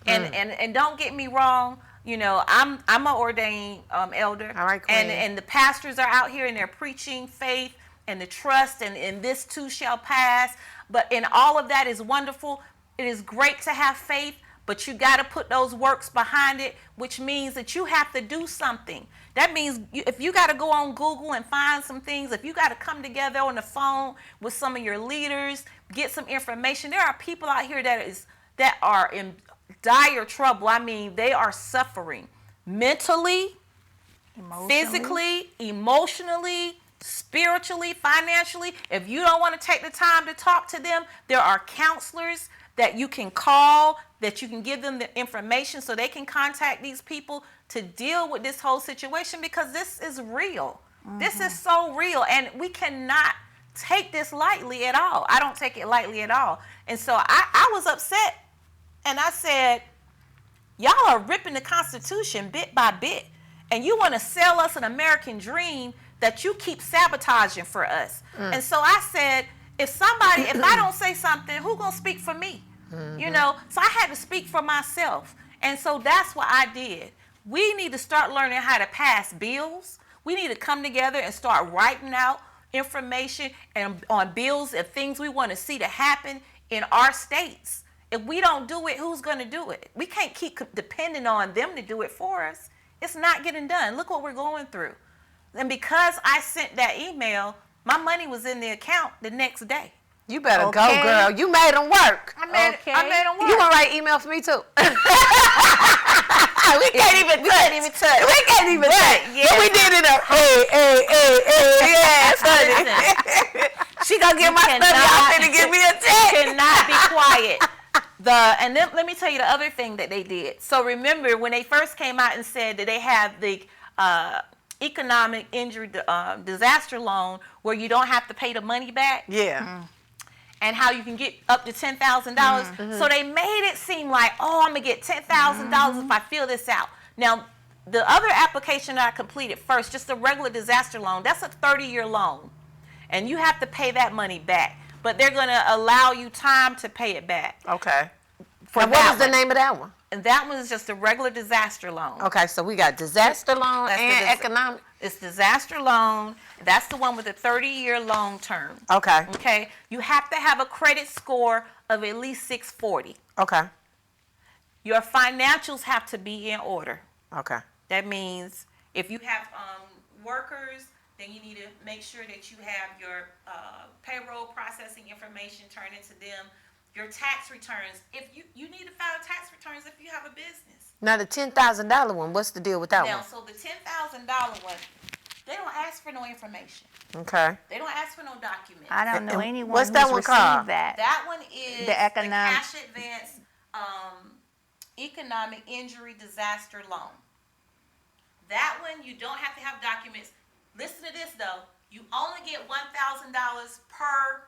And don't get me wrong, you know, I'm an ordained elder. All right, Queen. And the pastors are out here and they're preaching faith and the trust, and this too shall pass. But in all of that is wonderful. It is great to have faith, but you got to put those works behind it, which means that you have to do something. That means if you got to go on Google and find some things, if you got to come together on the phone with some of your leaders, get some information. There are people out here that are in dire trouble. I mean, they are suffering mentally, physically, emotionally, spiritually, financially. If you don't want to take the time to talk to them, there are counselors that you can call, that you can give them the information so they can contact these people to deal with this whole situation, because this is real. This is so real, and we cannot take this lightly at all. I don't take it lightly at all. And so I was upset, and I said, y'all are ripping the Constitution bit by bit, and you want to sell us an American dream that you keep sabotaging for us. And so I said, if I don't say something, who gonna speak for me? You know, so I had to speak for myself. And so that's what I did. We need to start learning how to pass bills. We need to come together and start writing out information and on bills of things we want to see to happen in our states. If we don't do it, who's going to do it? We can't keep depending on them to do it for us. It's not getting done. Look what we're going through. And because I sent that email, my money was in the account the next day. You better go, girl. You made them work. I made them work. You gonna write email for me too? We can't even touch. Yeah. But we did it up. Hey. Yeah, honey. She gonna get my stuff. Y'all finna give me a text. Cannot be quiet. And then let me tell you the other thing that they did. So remember when they first came out and said that they have the economic injury disaster loan where you don't have to pay the money back. Yeah. And how you can get up to $10,000. So they made it seem like, oh, I'm going to get $10,000 if I fill this out. Now, the other application that I completed first, just a regular disaster loan, that's a 30-year loan. And you have to pay that money back. But they're going to allow you time to pay it back. Okay. And what was the name of that one? And that one is just a regular disaster loan. Okay, so we got disaster loan and economic. It's disaster loan. That's the one with a 30-year loan term. Okay. Okay. You have to have a credit score of at least 640. Okay. Your financials have to be in order. Okay. That means if you have workers, then you need to make sure that you have your payroll processing information turned into them. Your tax returns. If you need to file tax returns if you have a business. Now the $10,000 one, what's the deal with that one? So the $10,000 one, they don't ask for no information. Okay. They don't ask for no documents. I don't know anyone what's that who's one received called? that. That one is the cash advance economic injury disaster loan. That one you don't have to have documents. Listen to this though. You only get $1,000 per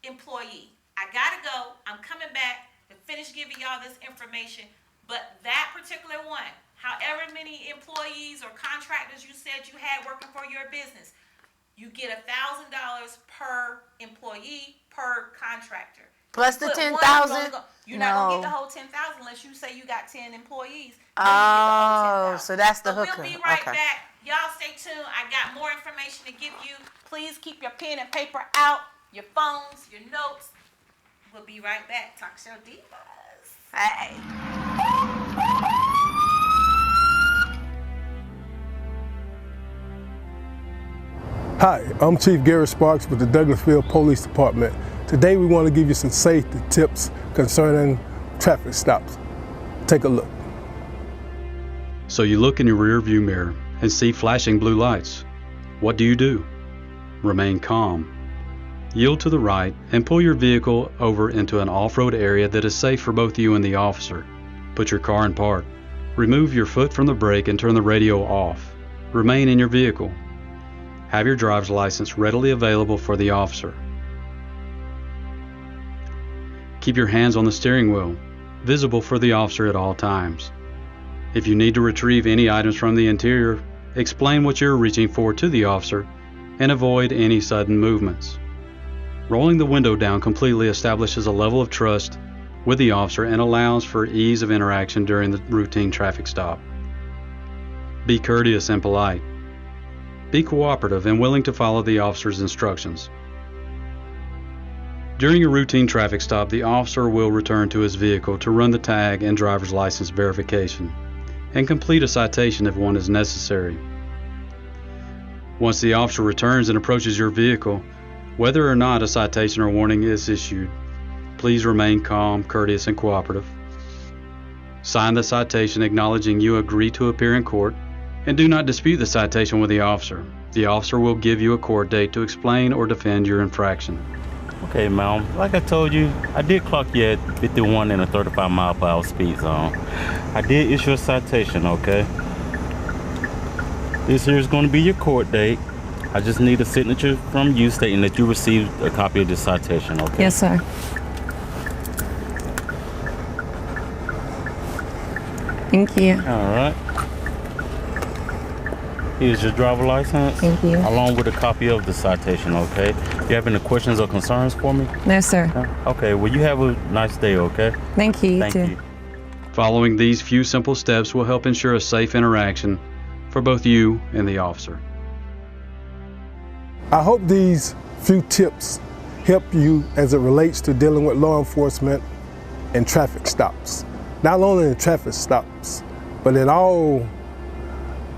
employee. I gotta go. I'm coming back to finish giving y'all this information. But that particular one, however many employees or contractors you said you had working for your business, you get $1,000 per employee per contractor. Plus the 10,000. You're not gonna get the whole 10,000 unless you say you got 10 employees. Oh, so that's the hooker. We'll be right back. Y'all stay tuned. I got more information to give you. Please keep your pen and paper out, your phones, your notes. We'll be right back. Talk Show Divas. Hey. Hi, I'm Chief Gary Sparks with the Douglasville Police Department. Today we want to give you some safety tips concerning traffic stops. Take a look. So you look in your rear view mirror and see flashing blue lights. What do? Remain calm. Yield to the right and pull your vehicle over into an off-road area that is safe for both you and the officer. Put your car in park. Remove your foot from the brake and turn the radio off. Remain in your vehicle. Have your driver's license readily available for the officer. Keep your hands on the steering wheel, visible for the officer at all times. If you need to retrieve any items from the interior, explain what you're reaching for to the officer and avoid any sudden movements. Rolling the window down completely establishes a level of trust with the officer and allows for ease of interaction during the routine traffic stop. Be courteous and polite. Be cooperative and willing to follow the officer's instructions. During a routine traffic stop, the officer will return to his vehicle to run the tag and driver's license verification and complete a citation if one is necessary. Once the officer returns and approaches your vehicle, whether or not a citation or warning is issued, please remain calm, courteous, and cooperative. Sign the citation acknowledging you agree to appear in court, and do not dispute the citation with the officer. The officer will give you a court date to explain or defend your infraction. Okay, ma'am. Like I told you, I did clock you at 51 in a 35 mile per hour speed zone. I did issue a citation, okay? This here is going to be your court date. I just need a signature from you stating that you received a copy of this citation, okay? Yes, sir. Thank you. All right. Here's your driver license. Thank you. Along with a copy of the citation, okay? You have any questions or concerns for me? No, sir. Okay, well, you have a nice day, okay? Thank you. Thank you. Following these few simple steps will help ensure a safe interaction for both you and the officer. I hope these few tips help you as it relates to dealing with law enforcement and traffic stops. Not only in traffic stops, but in all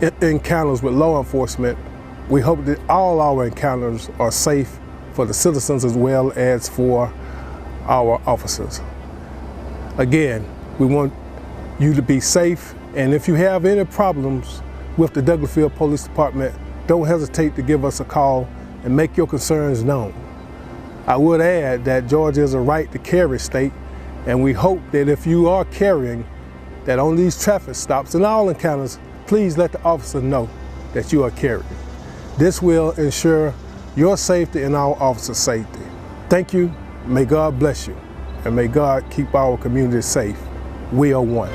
encounters with law enforcement. We hope that all our encounters are safe for the citizens as well as for our officers. Again, we want you to be safe, and if you have any problems with the Douglasville Police Department, don't hesitate to give us a call and make your concerns known. I would add that Georgia is a right to carry state, and we hope that if you are carrying, that on these traffic stops and all encounters, please let the officer know that you are carrying. This will ensure your safety and our officers' safety. Thank you, may God bless you, and may God keep our community safe. We are one.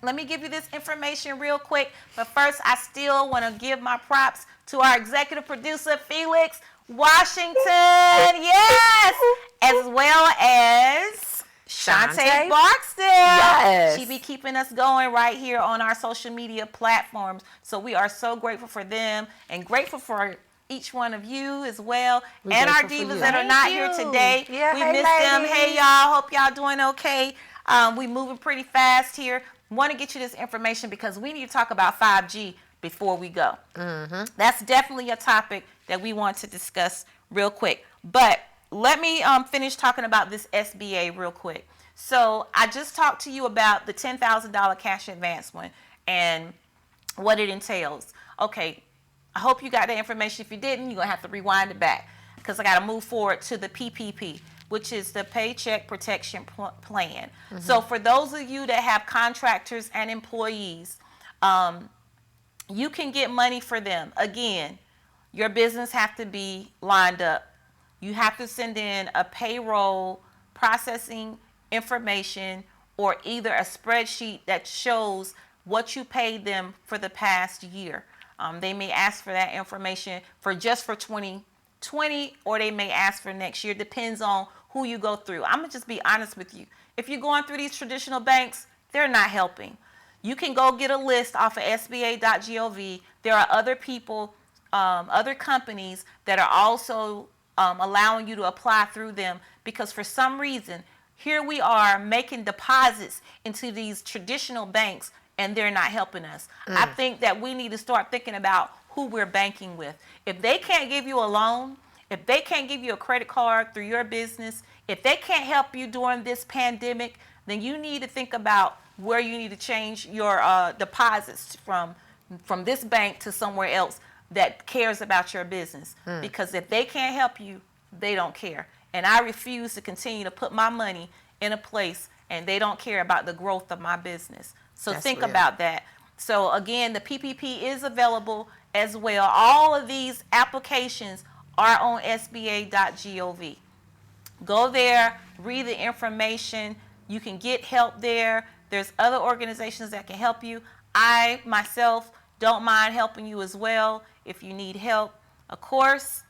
Let me give you this information real quick. But first, I still want to give my props to our executive producer, Felix Washington. Yes. As well as Shantae Barksdale. Yes. She be keeping us going right here on our social media platforms. So we are so grateful for them and grateful for each one of you as well. And our divas that are not here today. Yeah, we hey, miss them. ladies. Hey, y'all. Hope y'all doing okay. We moving pretty fast here. Want to get you this information because we need to talk about 5G before we go. That's definitely a topic that we want to discuss real quick. But let me finish talking about this SBA real quick. So I just talked to you about the $10,000 cash advance one and what it entails. Okay, I hope you got that information. If you didn't, you're going to have to rewind it back. because I got to move forward to the PPP, which is the Paycheck Protection Plan. So for those of you that have contractors and employees, you can get money for them. Again, your business have to be lined up. You have to send in a payroll processing information or either a spreadsheet that shows what you paid them for the past year. They may ask for that information for 2020, or they may ask for next year. Depends on who you go through. I'm gonna just be honest with you. If you're going through these traditional banks, they're not helping. You can go get a list off of SBA.gov. There are other people, other companies that are also allowing you to apply through them, because for some reason, here we are making deposits into these traditional banks and they're not helping us. I think that we need to start thinking about who we're banking with. If they can't give you a loan, if they can't give you a credit card through your business, if they can't help you during this pandemic, then you need to think about where you need to change your deposits from this bank to somewhere else that cares about your business. Because if they can't help you, they don't care. And I refuse to continue to put my money in a place and they don't care about the growth of my business. So think about that. So again, the PPP is available as well. All of these applications are on SBA.gov. Go there, read the information. You can get help there. There's other organizations that can help you. I myself don't mind helping you as well if you need help. Of course,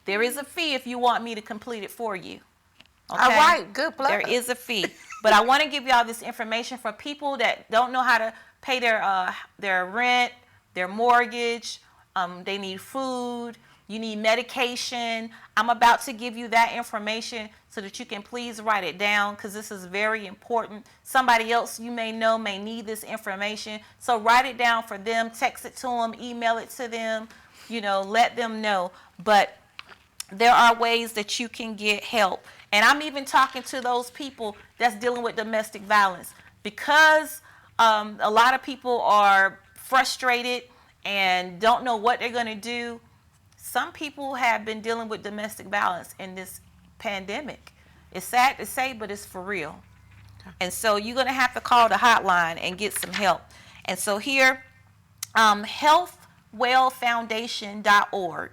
there is a fee if you want me to complete it for you. Okay? All right, good plug. There is a fee. But I want to give y'all this information for people that don't know how to pay their rent, their mortgage, they need food, you need medication. I'm about to give you that information so that you can please write it down, because this is very important. Somebody else you may know may need this information. So write it down for them, text it to them, email it to them, let them know. But there are ways that you can get help. And I'm even talking to those people that's dealing with domestic violence, because a lot of people are frustrated and don't know what they're going to do. Some people have been dealing with domestic violence in this pandemic. It's sad to say, but it's for real. And so you're going to have to call the hotline and get some help. And so here, healthwellfoundation.org.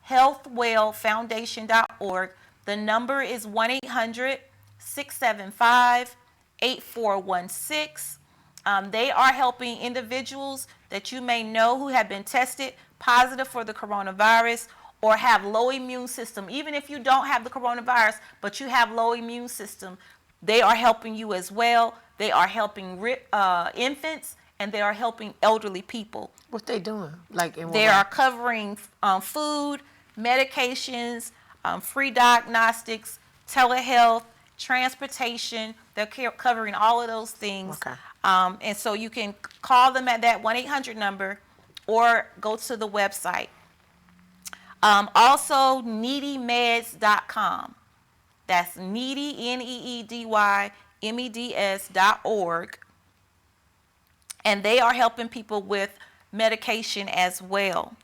healthwellfoundation.org. The number is 1-800-675-8416. They are helping individuals that you may know who have been tested positive for the coronavirus or have low immune system. Even if you don't have the coronavirus, but you have low immune system, they are helping you as well. They are helping infants, and they are helping elderly people. What they doing? They are covering food, medications, free diagnostics, telehealth, transportation. They're covering all of those things. Okay. And so you can call them at that 1-800 number or go to the website. Also, needymeds.com. That's needy, NEEDYMEDS.org. And they are helping people with medication as well.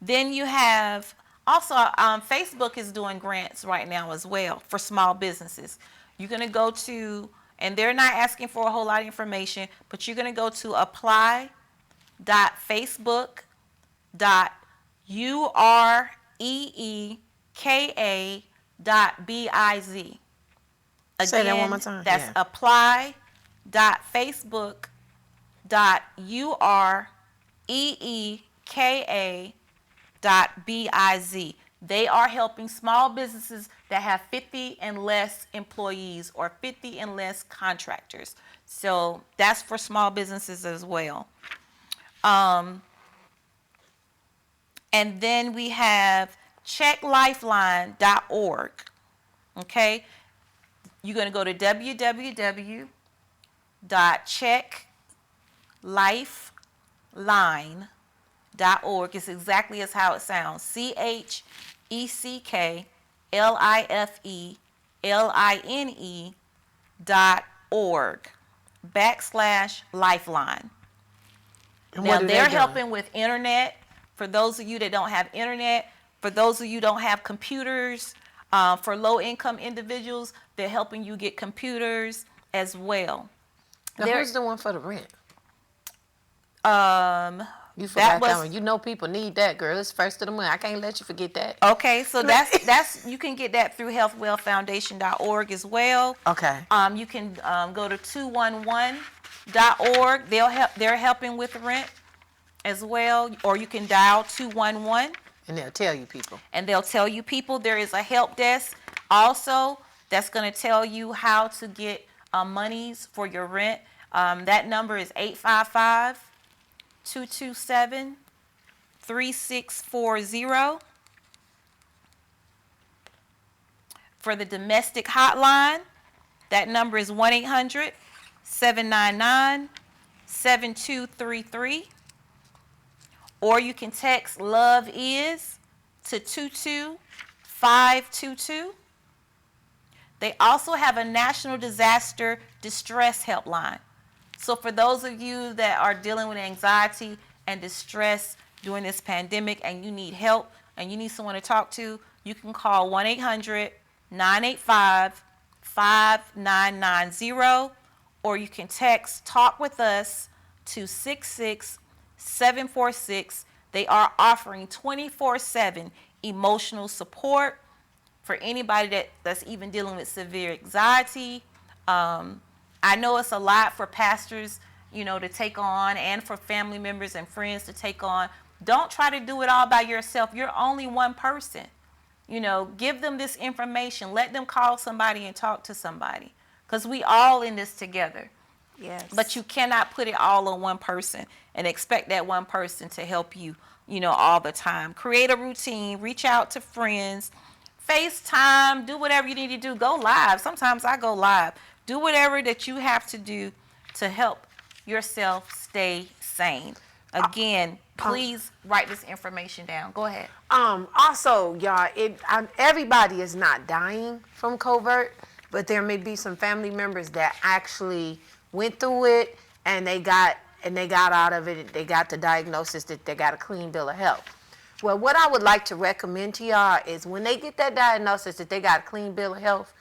Then you have also, Facebook is doing grants right now as well for small businesses. You're going to go to, and they're not asking for a whole lot of information, but you're going to go to apply.facebook.ureeka.biz. Again, say that one more time. That's apply.facebook.ureeka.biz. They are helping small businesses that have 50 and less employees or 50 and less contractors. So that's for small businesses as well. And then we have checklifeline.org. Okay? You're going to go to www.checklifeline.org. It's exactly as how it sounds. Checklifeline.org/lifeline. Now they're helping with internet. For those of you that don't have internet, For those of you who don't have computers, for low-income individuals, they're helping you get computers as well. Now, who's the one for the rent? You That forgot was, that one. You know people need that, girl. It's first of the month. I can't let you forget that. Okay, so that's you can get that through healthwellfoundation.org as well. Okay. You can go to 211.org. They're helping with rent as well, or you can dial 211. And they'll tell you people. And they'll tell you people. There is a help desk also that's going to tell you how to get monies for your rent. That number is 855-227-3640. For the domestic hotline, that number is 1-800-799-7233. Or you can text Love Is to 22522. They also have a national disaster distress helpline. So for those of you that are dealing with anxiety and distress during this pandemic and you need help and you need someone to talk to, you can call 1-800-985-5990, or you can text Talk With Us to 66746. They are offering 24/7 emotional support for anybody that's even dealing with severe anxiety. I know it's a lot for pastors, to take on, and for family members and friends to take on. Don't try to do it all by yourself. You're only one person. Give them this information. Let them call somebody and talk to somebody, because we all in this together. Yes. But you cannot put it all on one person and expect that one person to help you, all the time. Create a routine. Reach out to friends. FaceTime. Do whatever you need to do. Go live. Sometimes I go live. Do whatever that you have to do to help yourself stay sane. Again, please write this information down. Go ahead. Also, y'all, everybody is not dying from COVID, but there may be some family members that actually went through it and they got out of it. They got the diagnosis that they got a clean bill of health. Well, what I would like to recommend to y'all is when they get that diagnosis that they got a clean bill of health,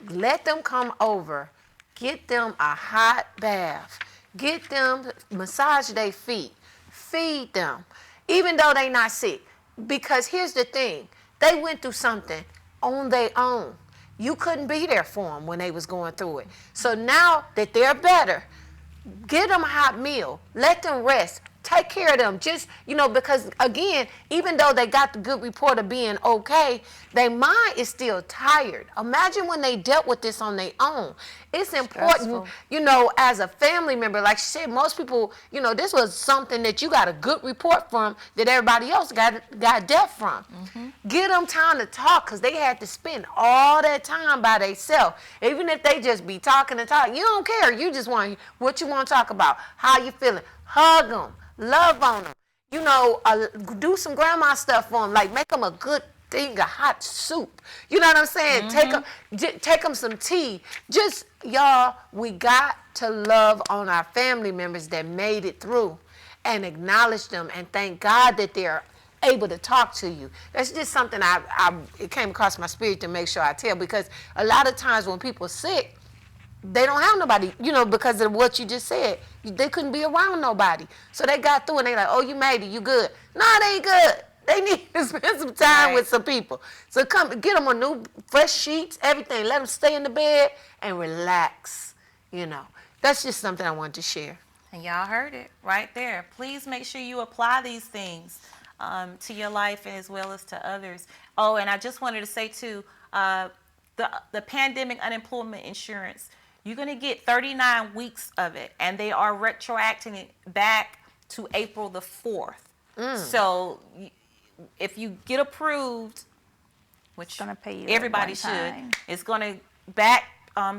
let them come over, get them a hot bath, get them, massage their feet, feed them, even though they not sick. Because here's the thing, they went through something on their own. You couldn't be there for them when they was going through it. So now that they're better, get them a hot meal, let them rest. Take care of them, just, because again, even though they got the good report of being okay, their mind is still tired. Imagine when they dealt with this on their own. It's important, as a family member, like she said, most people, this was something that you got a good report from that everybody else got death from. Mm-hmm. Give them time to talk, because they had to spend all that time by themselves. Even if they just be talking and talking, you don't care. You just want what you want to talk about, how you feeling. Hug them. Love on them. Do some grandma stuff for them, like make them a good thing of hot soup. You know what I'm saying? Mm-hmm. Take them some tea. Just, y'all, we got to love on our family members that made it through and acknowledge them and thank God that they're able to talk to you. That's just something it came across my spirit to make sure I tell, because a lot of times when people are sick, they don't have nobody, because of what you just said. They couldn't be around nobody. So they got through and they like, oh, you made it, you good. No, they ain't good. They need to spend some time with some people. So come, get them on new, fresh sheets, everything. Let them stay in the bed and relax, That's just something I wanted to share. And y'all heard it right there. Please make sure you apply these things to your life as well as to others. Oh, and I just wanted to say, too, the pandemic unemployment insurance, you're going to get 39 weeks of it, and they are retroacting it back to April the 4th. So if you get approved, which everybody should, it's going to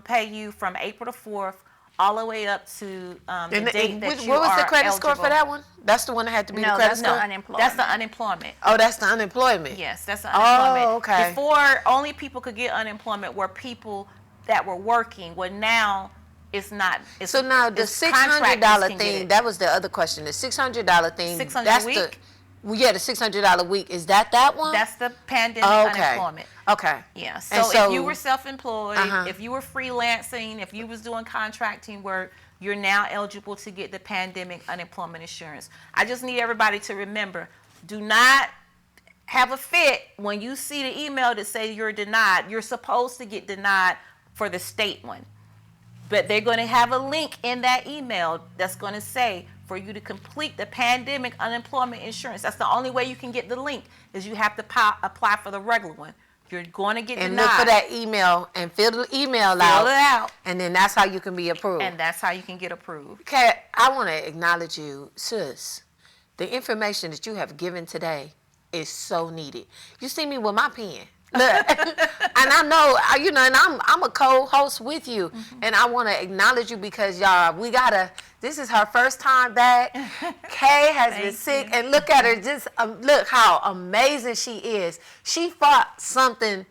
pay you from April the 4th all the way up to the date that you are eligible. What was the credit score for that one? That's the one that had to be the credit score? That's the unemployment. Oh, that's the unemployment. Yes, that's the unemployment. Oh, okay. Before, only people could get unemployment were people that were working. Well, now it's not. So now the $600 thing, that was the other question. The $600 thing. $600 a week? Well, yeah, the $600 a week. Is that one? That's the pandemic unemployment. Okay. Yeah. And So if you were self-employed, if you were freelancing, if you was doing contracting work, you're now eligible to get the pandemic unemployment insurance. I just need everybody to remember, do not have a fit when you see the email that say you're denied. You're supposed to get denied for the state one. But they're going to have a link in that email that's going to say for you to complete the pandemic unemployment insurance. That's the only way you can get the link, is you have to apply for the regular one. You're going to get denied. And look for that email and fill the email out. Fill it out. And then that's how you can be approved. And that's how you can get approved. Kat, I want to acknowledge you, sis. The information that you have given today is so needed. You see me with my pen. Look, and I know, and I'm a co-host with you, and I want to acknowledge you because y'all, this is her first time back. Kay has been sick, and look at her, just look how amazing she is. She fought something,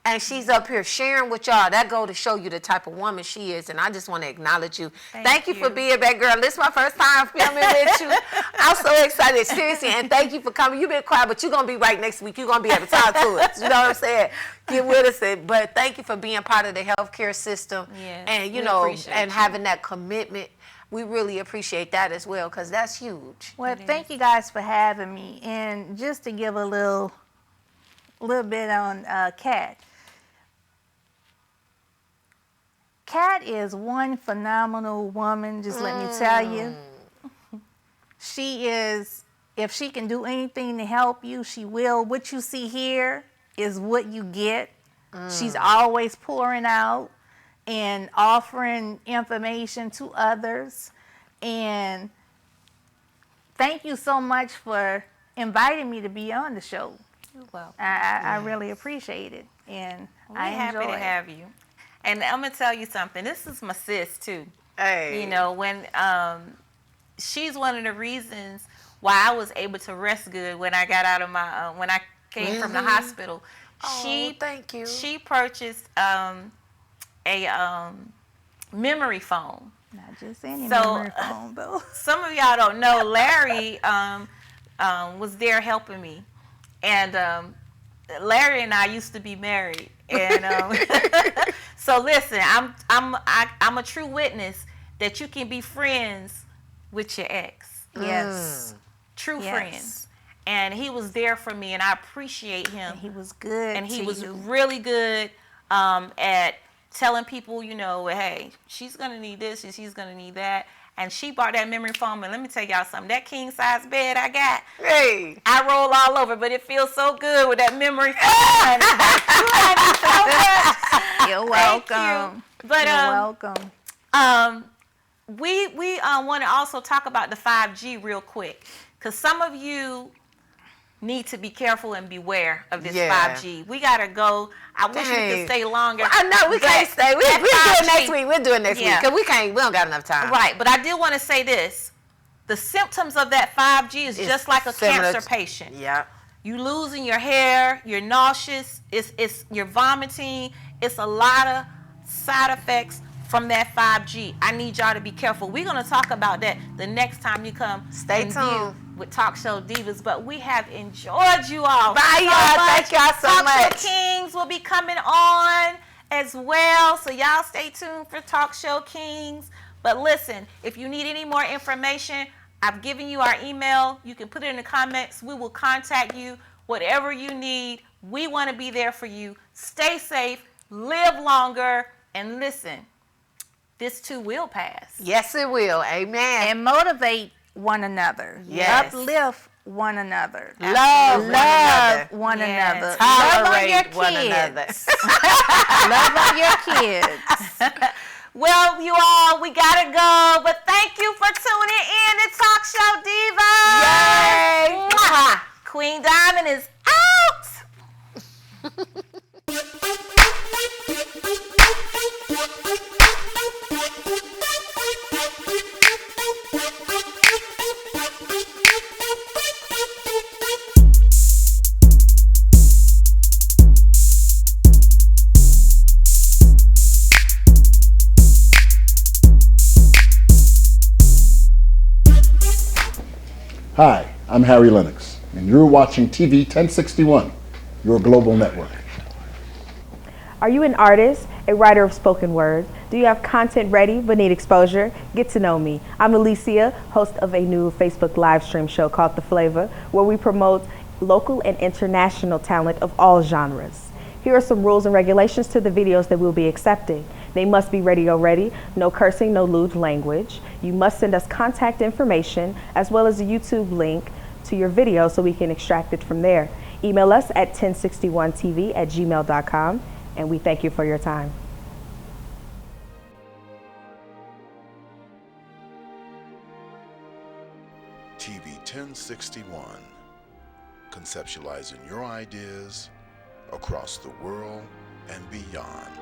and she's up here sharing with y'all. That go to show you the type of woman she is, and I just want to acknowledge you. Thank you for being back, girl. This is my first time filming with you. I'm so excited, seriously, and thank you for coming. You've been quiet, but you're going to be right next week. You're going to be able to talk to us. You know what I'm saying? Get with us. But thank you for being part of the healthcare system, and, and having that commitment. We really appreciate that as well, because that's huge. Well, thank you guys for having me. And just to give a little bit on Kat. Kat is one phenomenal woman, just let me tell you. She is, if she can do anything to help you, she will. What you see here is what you get. She's always pouring out and offering information to others. And thank you so much for inviting me to be on the show. You're welcome. I really appreciate it. And We're I happy enjoy to it. have you. And I'm going to tell you something. This is my sis, too. Hey. When she's one of the reasons why I was able to rest good when I got out of my, when I came from the hospital. Thank you. She purchased a memory foam. Not just any memory foam, though. Some of y'all don't know, Larry was there helping me. And Larry and I used to be married. And so listen, I'm a true witness that you can be friends with your ex. Yes. True friends. And he was there for me, and I appreciate him. And he was good. And he was really good at telling people, hey, she's gonna need this and she's gonna need that. And she bought that memory foam, and let me tell y'all something. That king size bed I got, I roll all over, but it feels so good with that memory foam. You're welcome. But you're welcome. We want to also talk about the 5G real quick, because some of you need to be careful and beware of this 5G. We gotta go. I wish we could stay longer. I know we can't stay. We'll do it next week. We'll do it next week because we don't got enough time. Right, but I did want to say this: the symptoms of that 5G is just like a cancer patient. Yeah. You losing your hair, you're nauseous, you're vomiting. It's a lot of side effects from that 5G. I need y'all to be careful. We're gonna talk about that the next time you come. Stay tuned with Talk Show Divas, but we have enjoyed you all. Bye, y'all. Thank y'all so much. Talk Show Kings will be coming on as well, so y'all stay tuned for Talk Show Kings. But listen, if you need any more information, I've given you our email. You can put it in the comments. We will contact you. Whatever you need, we want to be there for you. Stay safe, live longer, and listen, this too will pass. Yes, it will. Amen. And motivate one another. Yes. Uplift one another. Love one another. Tolerate one another. Love on your kids. Well, you all, we gotta go, but thank you for tuning in to Talk Show Divas. Yay! Mwah. Queen Diamond is out. Hi, I'm Harry Lennox, and you're watching TV 1061, your global network. Are you an artist, a writer of spoken word? Do you have content ready but need exposure? Get to know me. I'm Alicia, host of a new Facebook live stream show called The Flavor, where we promote local and international talent of all genres. Here are some rules and regulations to the videos that we'll be accepting. They must be radio ready, no cursing, no lewd language. You must send us contact information as well as a YouTube link to your video so we can extract it from there. Email us at 1061tv@gmail.com, and we thank you for your time. TV 1061, conceptualizing your ideas across the world and beyond.